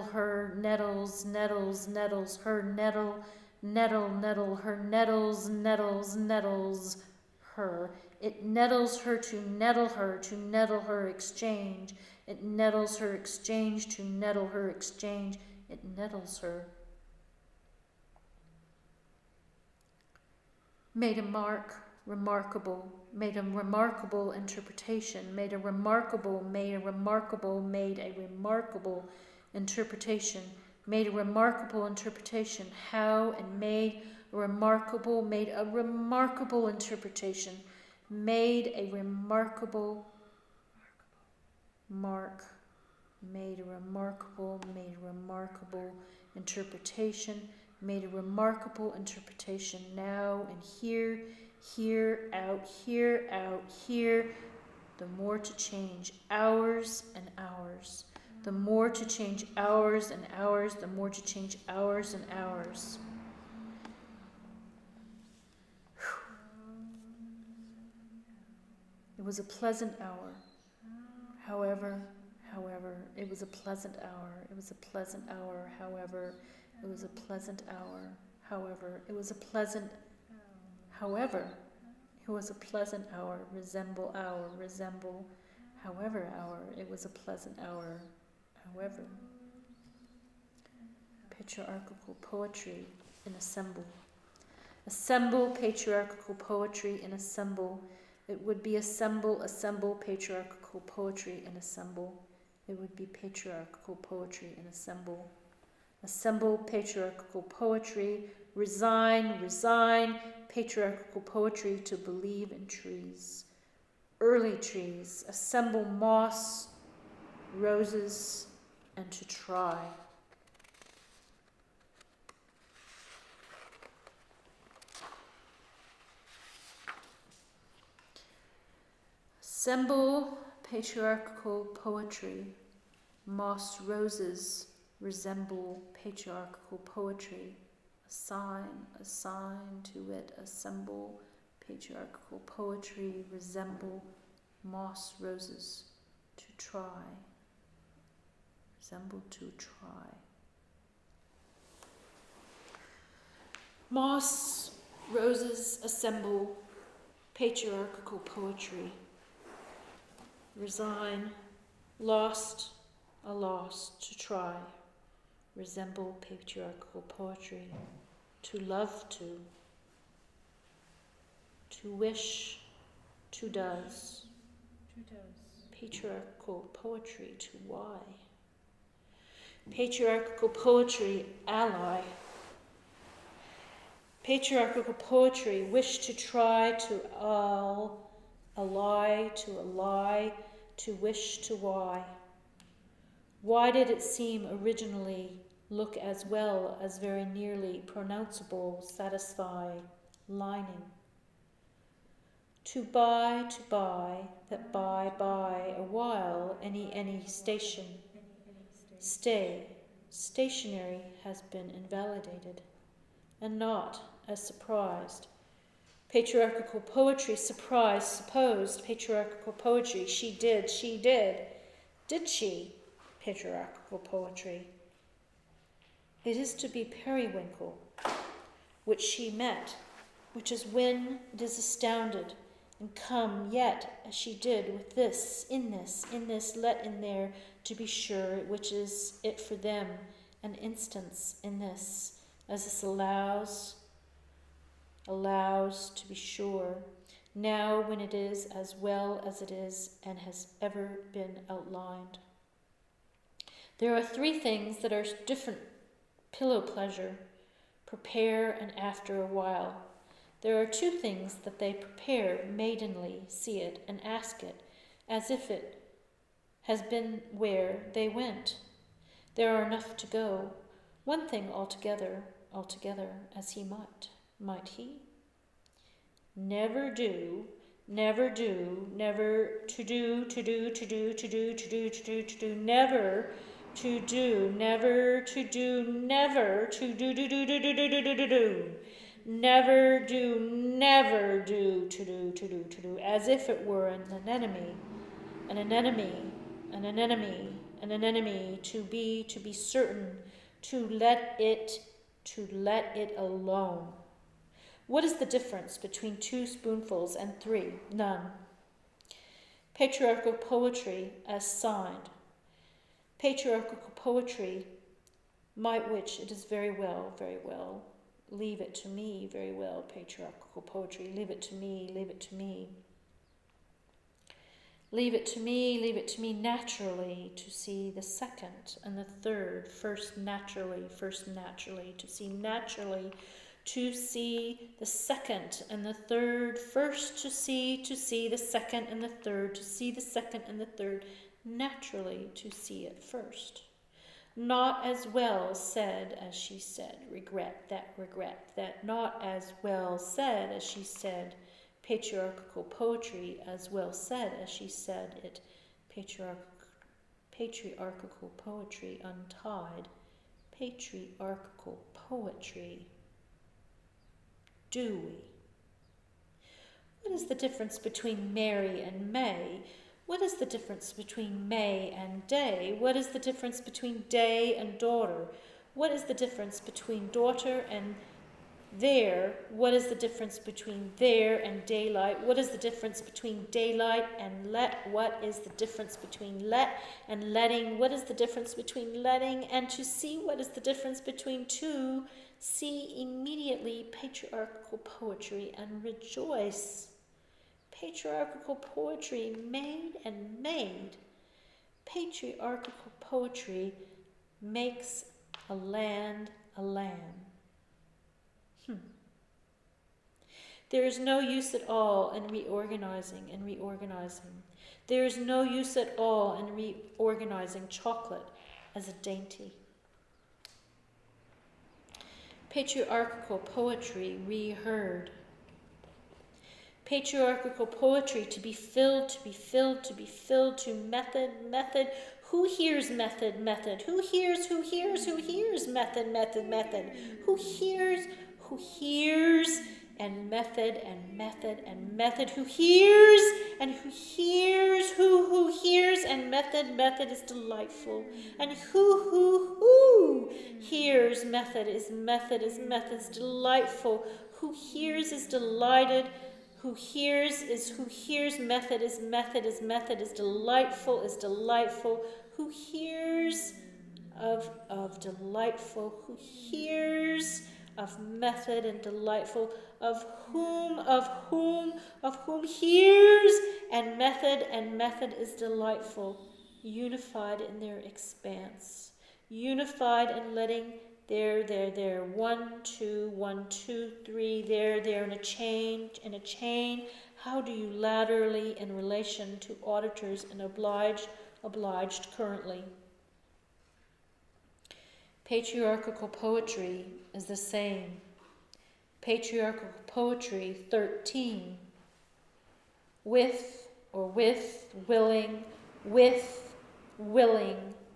her. Nettles her. Nettle her. Nettles her. It nettles her to nettle her exchange. It nettles her exchange to nettle her exchange. It nettles her. Made a remarkable interpretation. Made a remarkable interpretation. Made a remarkable interpretation. How and made a remarkable interpretation. made a remarkable mark, made a remarkable interpretation, made a remarkable interpretation now and here, out, here, the more to change hours and hours, the more to change hours and hours, the more to change hours and hours. It was a pleasant hour. However, it was a pleasant hour. It was a pleasant hour. However, it was a pleasant hour. However, it was a pleasant. However, it was a pleasant hour. Resemble hour. Resemble. However, hour. It was a pleasant hour. However. Patriarchal poetry in assemble. Assemble patriarchal poetry in assemble. It would be assemble patriarchal poetry and assemble. It would be patriarchal poetry and assemble. Assemble patriarchal poetry. Resign patriarchal poetry to believe in trees. Early trees. Assemble moss, roses, and to try. Assemble patriarchal poetry. Moss roses resemble patriarchal poetry. Assign to it. Assemble patriarchal poetry. Resemble moss roses to try. Resemble to try. Moss roses assemble patriarchal poetry. Resign, lost, a loss, to try, resemble patriarchal poetry, to love to wish, to does, patriarchal poetry, to why, patriarchal poetry, ally, patriarchal poetry, wish to try, to ally, to wish to why. Why did it seem originally look as well as very nearly pronounceable, satisfy, lining? To buy, that by, a while, any station. Stay, stationary has been invalidated, and not as surprised. Patriarchal poetry, surprise, supposed. Patriarchal poetry, she did. Did she? Patriarchal poetry. It is to be periwinkle, which she met, which is when it is astounded, and come yet, as she did, with this, in this, let in there, to be sure, which is it for them, an instance in this, as this allows to be sure, now when it is as well as it is and has ever been outlined. There are 3 things that are different pillow pleasure, prepare and after a while. There are 2 things that they prepare maidenly, see it and ask it, as if it has been where they went. There are enough to go, 1 thing altogether, as he might. Might he? Never do, never to do, never to do, never to do, never to do, never to do, as if it were an enemy, to be certain, to let it alone. What is the difference between 2 spoonfuls and 3? None. Patriarchal poetry as signed. Patriarchal poetry, might which it is very well, leave it to me, very well, patriarchal poetry, leave it to me, naturally to see the second and the third, first naturally, to see naturally, to see the second and the third, first to see the second and the third, to see the second and the third, naturally to see it first. Not as well said as she said, regret, that not as well said as she said, patriarchal poetry, as well said as she said it, patriarchal poetry untied, patriarchal poetry. Do we? What is the difference between Mary and May? What is the difference between May and day? What is the difference between day and daughter? What is the difference between daughter and there? What is the difference between there and daylight? What is the difference between daylight and let? What is the difference between let and letting? What is the difference between letting and to see? What is the difference between to see immediately? Patriarchal poetry and rejoice. Patriarchal poetry made and made. Patriarchal poetry makes a land a lamb. There is no use at all in reorganizing and reorganizing. There is no use at all in reorganizing chocolate as a dainty. Patriarchal poetry reheard. Patriarchal poetry to be filled, to be filled, to be filled to method, method. Who hears method, method? Who hears, who hears, who hears method, method, method? Who hears, and method, and method, and method. Who hears, and who hears, who hears, and method, method is delightful. And who hears method is delightful. Who hears is delighted. Who hears method is delightful, Who hears of delightful, who hears of method and delightful, of whom hears and method is delightful, unified in their expanse, unified in letting there, 1, 2, 1, 2, 3, there, in a chain. How do you laterally in relation to auditors and obliged currently? Patriarchal poetry is the same. Patriarchal poetry 13. With, willing,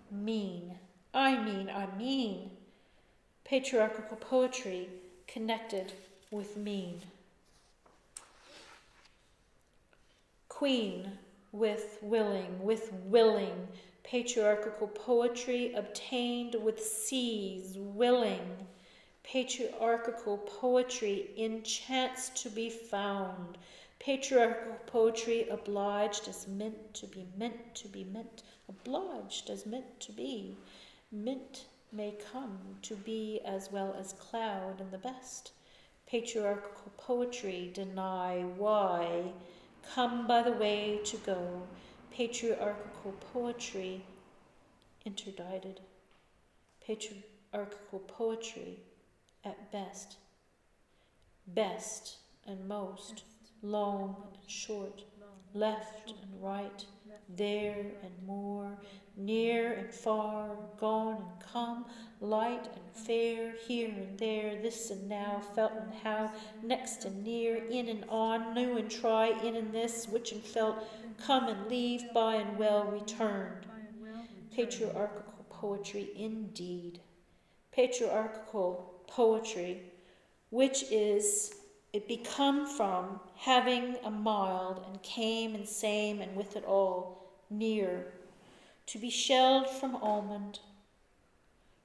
mean. I mean. Patriarchal poetry connected with mean. Queen with willing. Patriarchal poetry obtained with seas, willing. Patriarchal poetry in chance to be found. Patriarchal poetry obliged as meant to be meant, obliged as meant to be. Mint may come to be as well as cloud in the best. Patriarchal poetry deny why, come by the way to go. Patriarchal poetry interdicted. Patriarchal poetry at best and most, long and short, left and right, there and more, near and far, gone and come, light and fair, here and there, this and now, felt and how, next and near, in and on, new and try, in and this, which and felt, come and leave, by and well returned. Patriarchal poetry indeed. Patriarchal poetry, which is it become from having a mild and came and same and with it all, near, to be shelled from almond.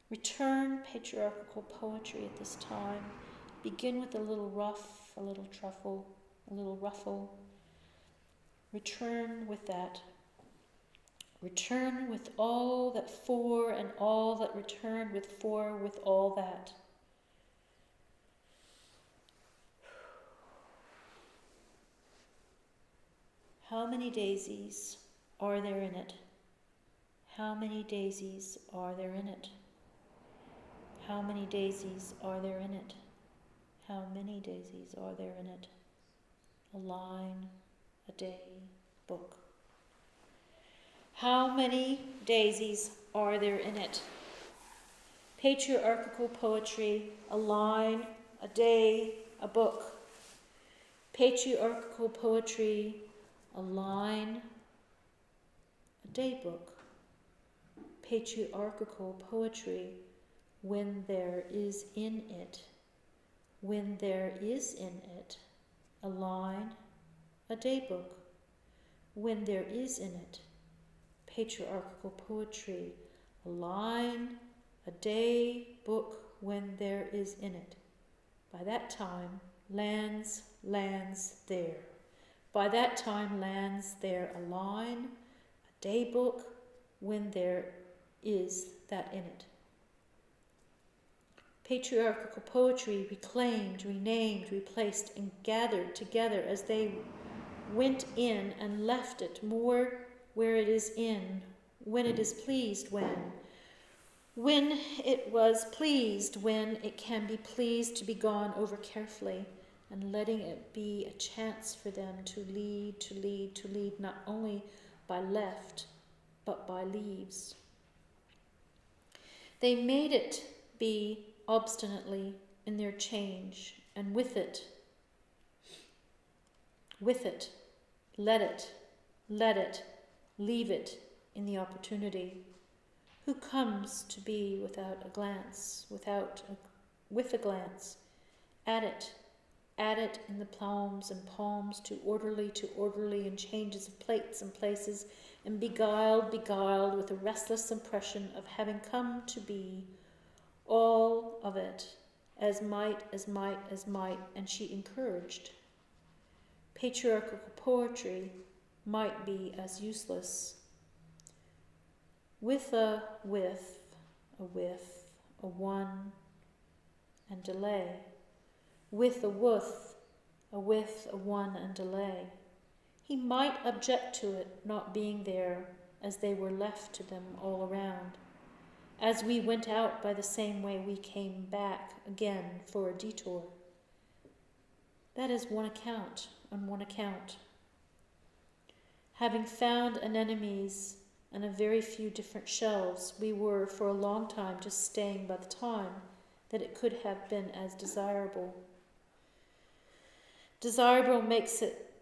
Return patriarchal poetry at this time. Begin with a little ruff, a little truffle, a little ruffle. Return with that. Return with all that for and all that return with for with all that. How many daisies are there in it? How many daisies are there in it? How many daisies are there in it? How many daisies are there in it? A line, a day, book. How many daisies are there in it? Patriarchal poetry, a line, a day, a book. Patriarchal poetry, a line, a day book. Patriarchal poetry, when there is in it, when there is in it, a line, a day book. When there is in it, patriarchal poetry, a line, a day book, when there is in it. By that time, lands there. By that time, lands there a line, a day book, when there is that in it. Patriarchal poetry reclaimed, renamed, replaced, and gathered together as they went in and left it more where it is in, when it is pleased, when it was pleased, when it can be pleased to be gone over carefully, and letting it be a chance for them to lead, not only by left, but by leaves. They made it be obstinately in their change, and with it, let it, leave it in the opportunity. Who comes to be without a glance, with a glance, at it in the palms and palms, too orderly in changes of plates and places, and beguiled with a restless impression of having come to be all of it, as might, and she encouraged. Patriarchal poetry might be as useless. With a one, and delay. With a one, and delay. He might object to it not being there as they were left to them all around. As we went out by the same way we came back again for a detour. That is on one account. Having found anemones and a very few different shells, we were for a long time just staying by the time that it could have been as desirable. Desirable makes it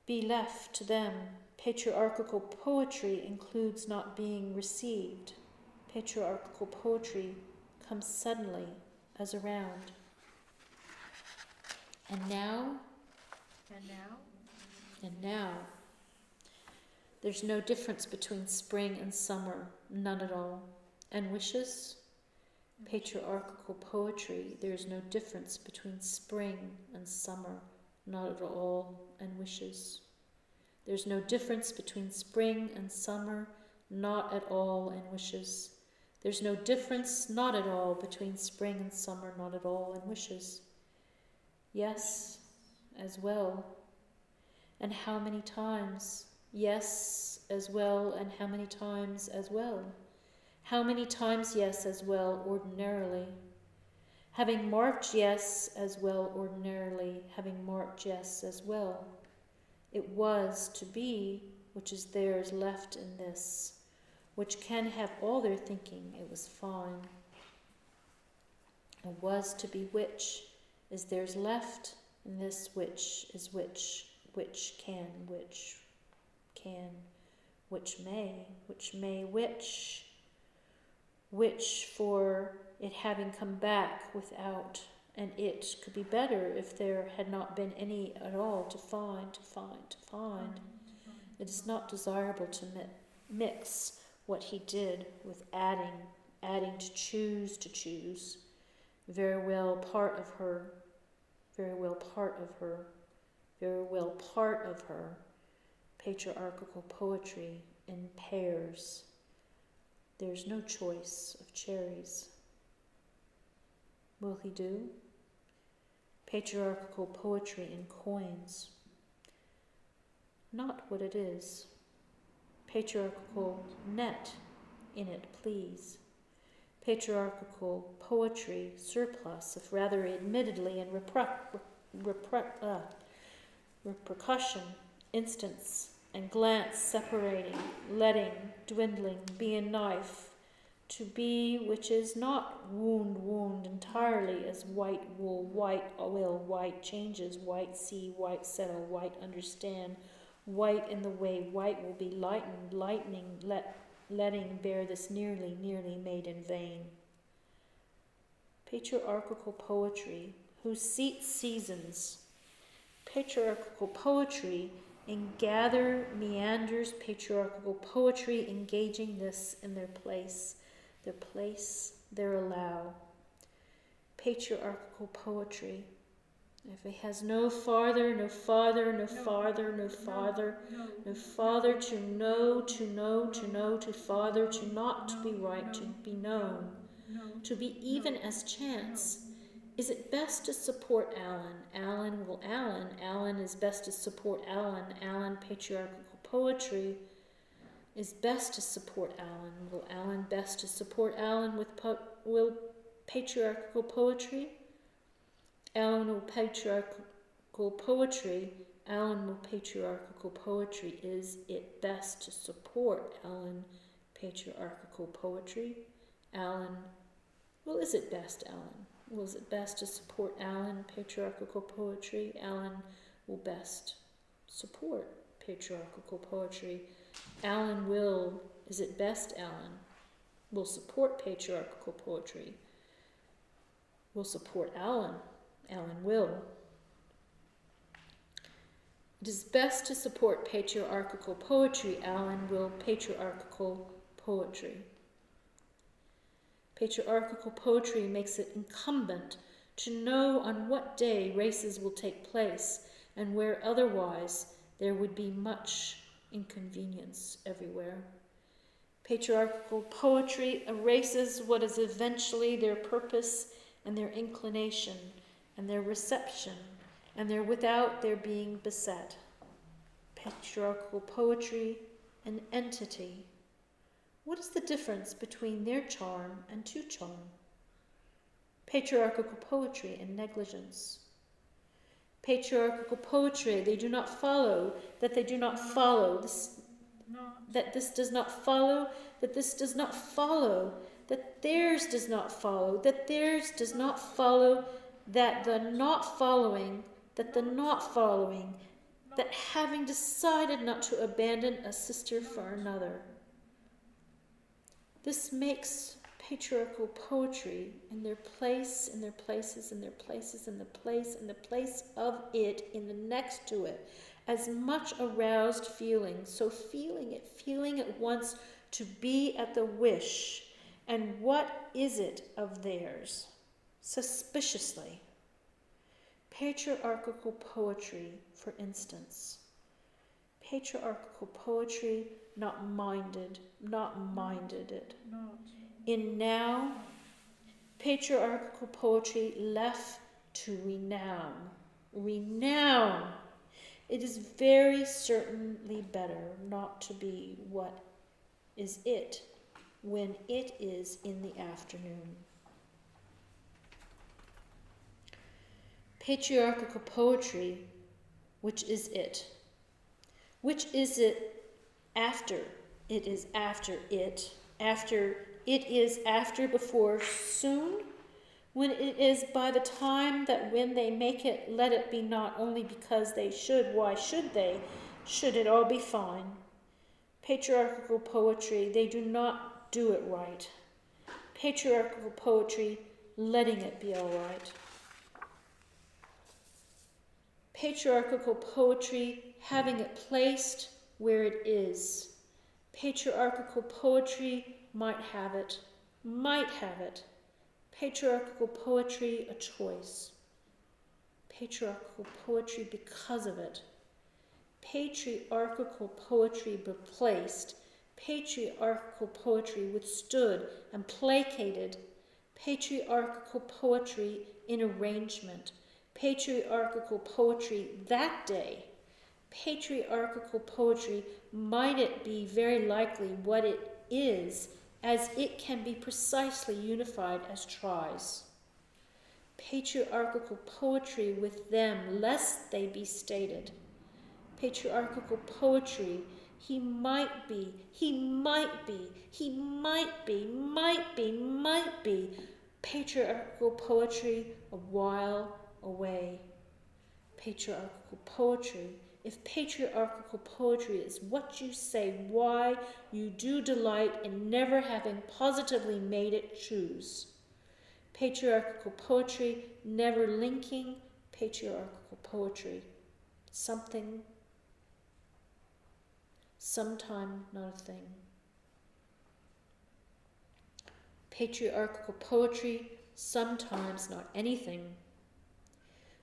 be left to them. Patriarchal poetry includes not being received. Patriarchal poetry comes suddenly as around. And now, there's no difference between spring and summer, none at all. And wishes? Patriarchal poetry, there's no difference between spring and summer, not at all, and wishes. There's no difference between spring and summer, not at all, and wishes. There's no difference, not at all, between spring and summer, not at all, and wishes. Yes, as well. And how many times? Yes, as well, and how many times as well? How many times yes as well, ordinarily? Having marked yes as well ordinarily, having marked yes as well. It was to be, which is theirs left in this, which can have all their thinking, it was fine. It was to be which is theirs left in this, which is which can, which may, which for it having come back without, and it could be better if there had not been any at all to find. It is not desirable to mix what he did with adding to choose. Very well part of her, patriarchal poetry in pairs. There's no choice of cherries. Will he do? Patriarchal poetry in coins. Not what it is. Patriarchal net in it, please. Patriarchal poetry, surplus, if rather admittedly in repercussion, instance, and glance separating, letting, dwindling, be a knife, to be which is not wound entirely as white wool, white oil, white changes, white see, white settle, white understand, white in the way white will be lightened, lightning, letting bear this nearly made in vain. Patriarchal poetry, whose seat seasons. Patriarchal poetry in gather meanders, patriarchal poetry engaging this in their place, their allow. Patriarchal poetry, if it has no farther to know, to farther, to not, to be right, to be known, to be even as chance. Is it best to support Allen? Allen is best to support Allen, patriarchal poetry is best to support Allen. Will Allen best to support Allen will patriarchal poetry? Allen will patriarchal poetry. Allen will patriarchal poetry. Is it best to support Allen, patriarchal poetry? Allen, well, is it best, Allen? Was it best to support Allen, patriarchal poetry? Allen will best support patriarchal poetry. Allen will, is it best, Allen, will support patriarchal poetry? Will support Allen. Allen will. It is best to support patriarchal poetry. Allen will patriarchal poetry. Patriarchal poetry makes it incumbent to know on what day races will take place and where otherwise there would be much inconvenience everywhere. Patriarchal poetry erases what is eventually their purpose and their inclination and their reception and their without their being beset. Patriarchal poetry, an entity. What is the difference between their charm and to charm? Patriarchal poetry and negligence. Patriarchal poetry, they do not follow, that they do not follow, that this does not follow, that this does not follow, that theirs does not follow, that theirs does not follow, that the not following, that having decided not to abandon a sister for another. This makes patriarchal poetry in their place, in their places, in their places, in the place of it, in the next to it, as much aroused feeling, so feeling at once to be at the wish, and what is it of theirs? Suspiciously. Patriarchal poetry, for instance. Patriarchal poetry, not minded it. In now, patriarchal poetry left to renown. Renown! It is very certainly better not to be what is it when it is in the afternoon. Patriarchal poetry, which is it? Which is it after? It is after it. After it is after, before, soon? When it is by the time that when they make it, let it be not only because they should, why should they? Should it all be fine? Patriarchal poetry, they do not do it right. Patriarchal poetry, letting it be all right. Patriarchal poetry, having it placed where it is. Patriarchal poetry might have it. Patriarchal poetry, a choice. Patriarchal poetry because of it. Patriarchal poetry replaced. Patriarchal poetry withstood and placated. Patriarchal poetry in arrangement. Patriarchal poetry that day. Patriarchal poetry, might it be very likely what it is as it can be precisely unified as tries. Patriarchal poetry with them, lest they be stated. Patriarchal poetry, he might be, patriarchal poetry a while away. Patriarchal poetry, if patriarchal poetry is what you say, why you do delight in never having positively made it choose. Patriarchal poetry, never linking patriarchal poetry. Something, sometime not a thing. Patriarchal poetry, sometimes not anything.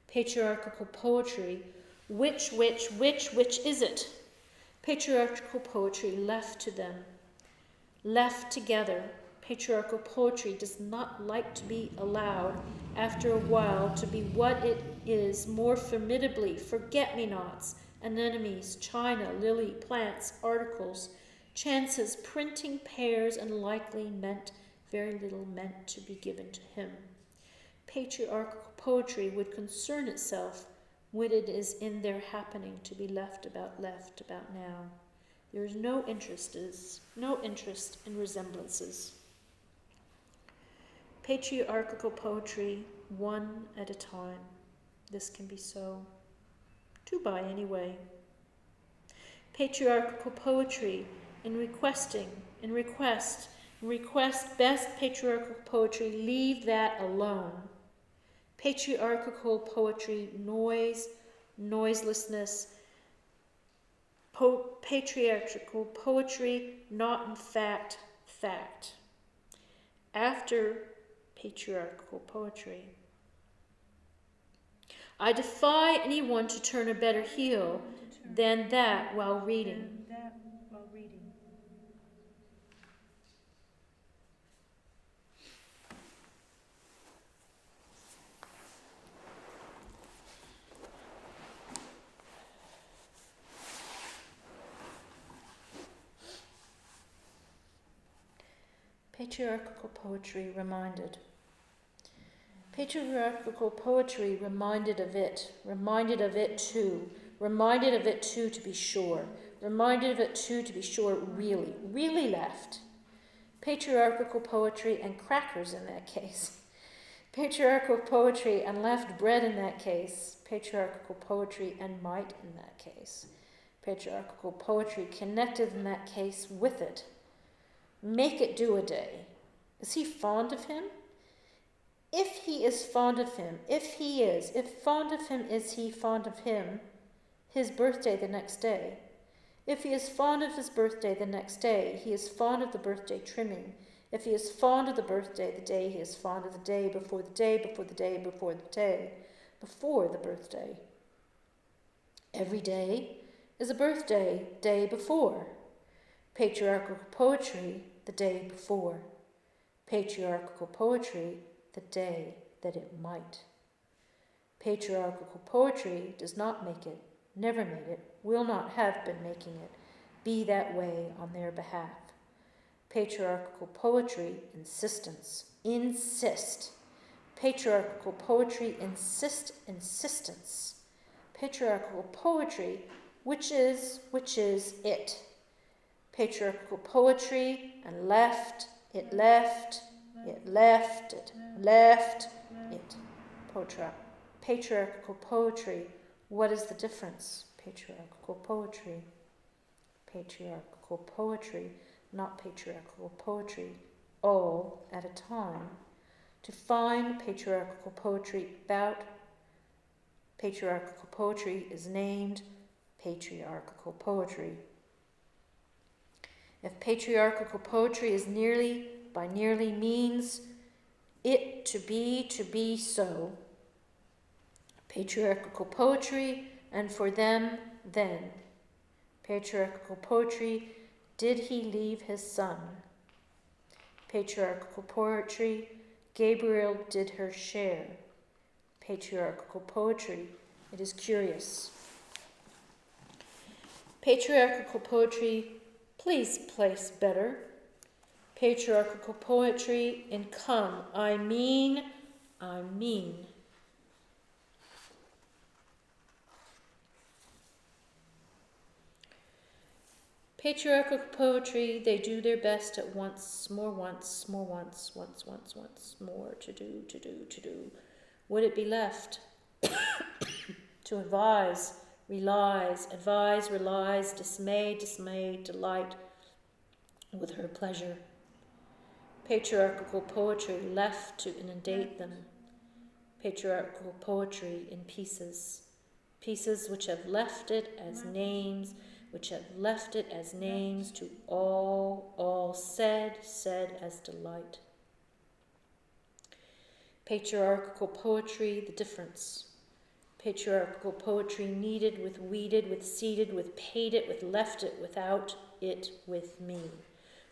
Patriarchal poetry, which is it? Patriarchal poetry left to them, left together. Patriarchal poetry does not like to be allowed, after a while, to be what it is more formidably, forget-me-nots, anemones, china, lily, plants, articles, chances, printing pairs, and likely meant very little meant to be given to him. Patriarchal poetry would concern itself when it is in their happening to be left about now. There is no interest in resemblances. Patriarchal poetry, one at a time. This can be so. Do by anyway. Patriarchal poetry, in request best patriarchal poetry, leave that alone. Patriarchal poetry, noiselessness. Patriarchal poetry, not in fact. After patriarchal poetry. I defy anyone to turn a better heel than that while reading. Patriarchal poetry reminded. Patriarchal poetry reminded of it too to be sure, really left. Patriarchal poetry and crackers in that case. Patriarchal poetry and left bread in that case. Patriarchal poetry and might in that case. Patriarchal poetry connected in that case with it. Make it do a day. Is he fond of him? If he is fond of him, if fond of him, is he fond of him? His birthday the next day. If he is fond of his birthday the next day, he is fond of the birthday trimming. If he is fond of the birthday the day, he is fond of the day before the day before the day before the day before the birthday. Every day is a birthday day before. Patriarchal poetry, the day before. Patriarchal poetry, the day that it might. Patriarchal poetry does not make it, never made it, will not have been making it, be that way on their behalf. Patriarchal poetry, insistence, insist. Patriarchal poetry, insistence. Patriarchal poetry, which is it. Patriarchal poetry and left it. Patriarchal poetry, what is the difference? Patriarchal poetry, not patriarchal poetry, all at a time. To find patriarchal poetry about patriarchal poetry is named patriarchal poetry. If patriarchal poetry is nearly means it to be so. Patriarchal poetry, and for them, then. Patriarchal poetry, did he leave his son? Patriarchal poetry, Gabriel did her share. Patriarchal poetry, it is curious. Patriarchal poetry, please place better. Patriarchal poetry in come. I mean. Patriarchal poetry, they do their best at once, more, to do. Would it be left to advise, relies, dismay, delight with her pleasure? Patriarchal poetry left to inundate them. Patriarchal poetry in pieces which have left it as names, to all said as delight. Patriarchal poetry, the difference. Patriarchal poetry kneaded with, weeded with, seeded with, paid it with, left it without it with me.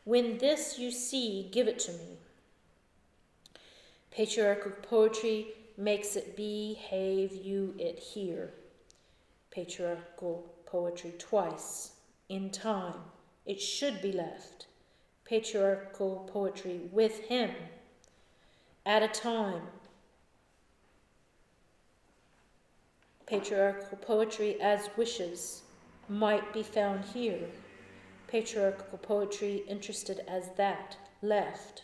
When this you see, give it to me. Patriarchal poetry makes it behave you it here. Patriarchal poetry twice, in time, it should be left. Patriarchal poetry with him, at a time. Patriarchal poetry as wishes might be found here. Patriarchal poetry interested as that, left,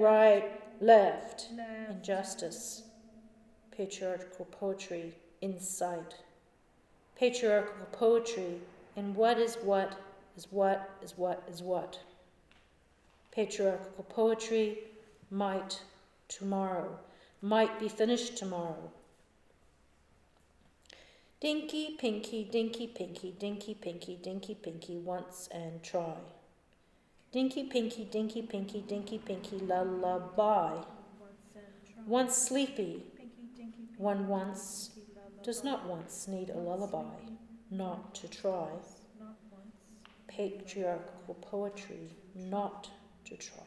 right, left, injustice. Patriarchal poetry in sight. Patriarchal poetry in what is what. Patriarchal poetry might be finished tomorrow. Dinky, pinky, once and try. Dinky, pinky, lullaby. Once sleepy, one once does not once need a lullaby, not to try. Patriarchal poetry, not to try.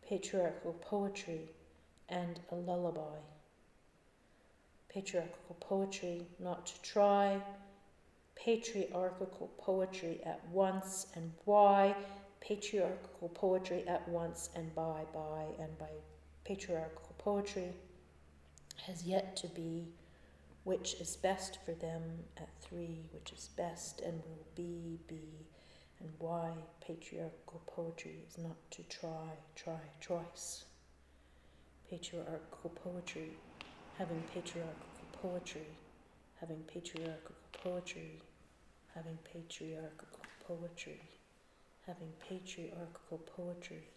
Patriarchal poetry and a lullaby. Patriarchal poetry, not to try. Patriarchal poetry at once and why. Patriarchal poetry at once and by. Patriarchal poetry has yet to be, which is best for them at 3, which is best and will be, and why patriarchal poetry is not to try twice. Patriarchal poetry, having patriarchal poetry, having patriarchal poetry, having patriarchal poetry, having patriarchal poetry,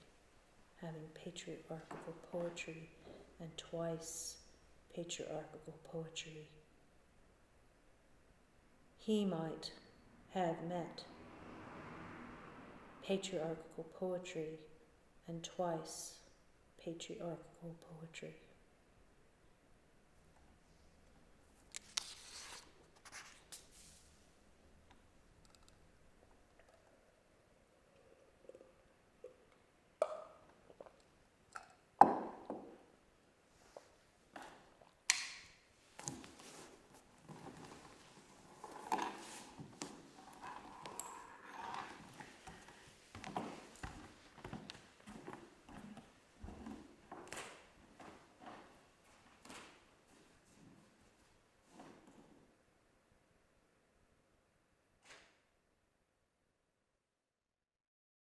having patriarchal poetry, and twice patriarchal poetry. He might have met patriarchal poetry and twice patriarchal poetry.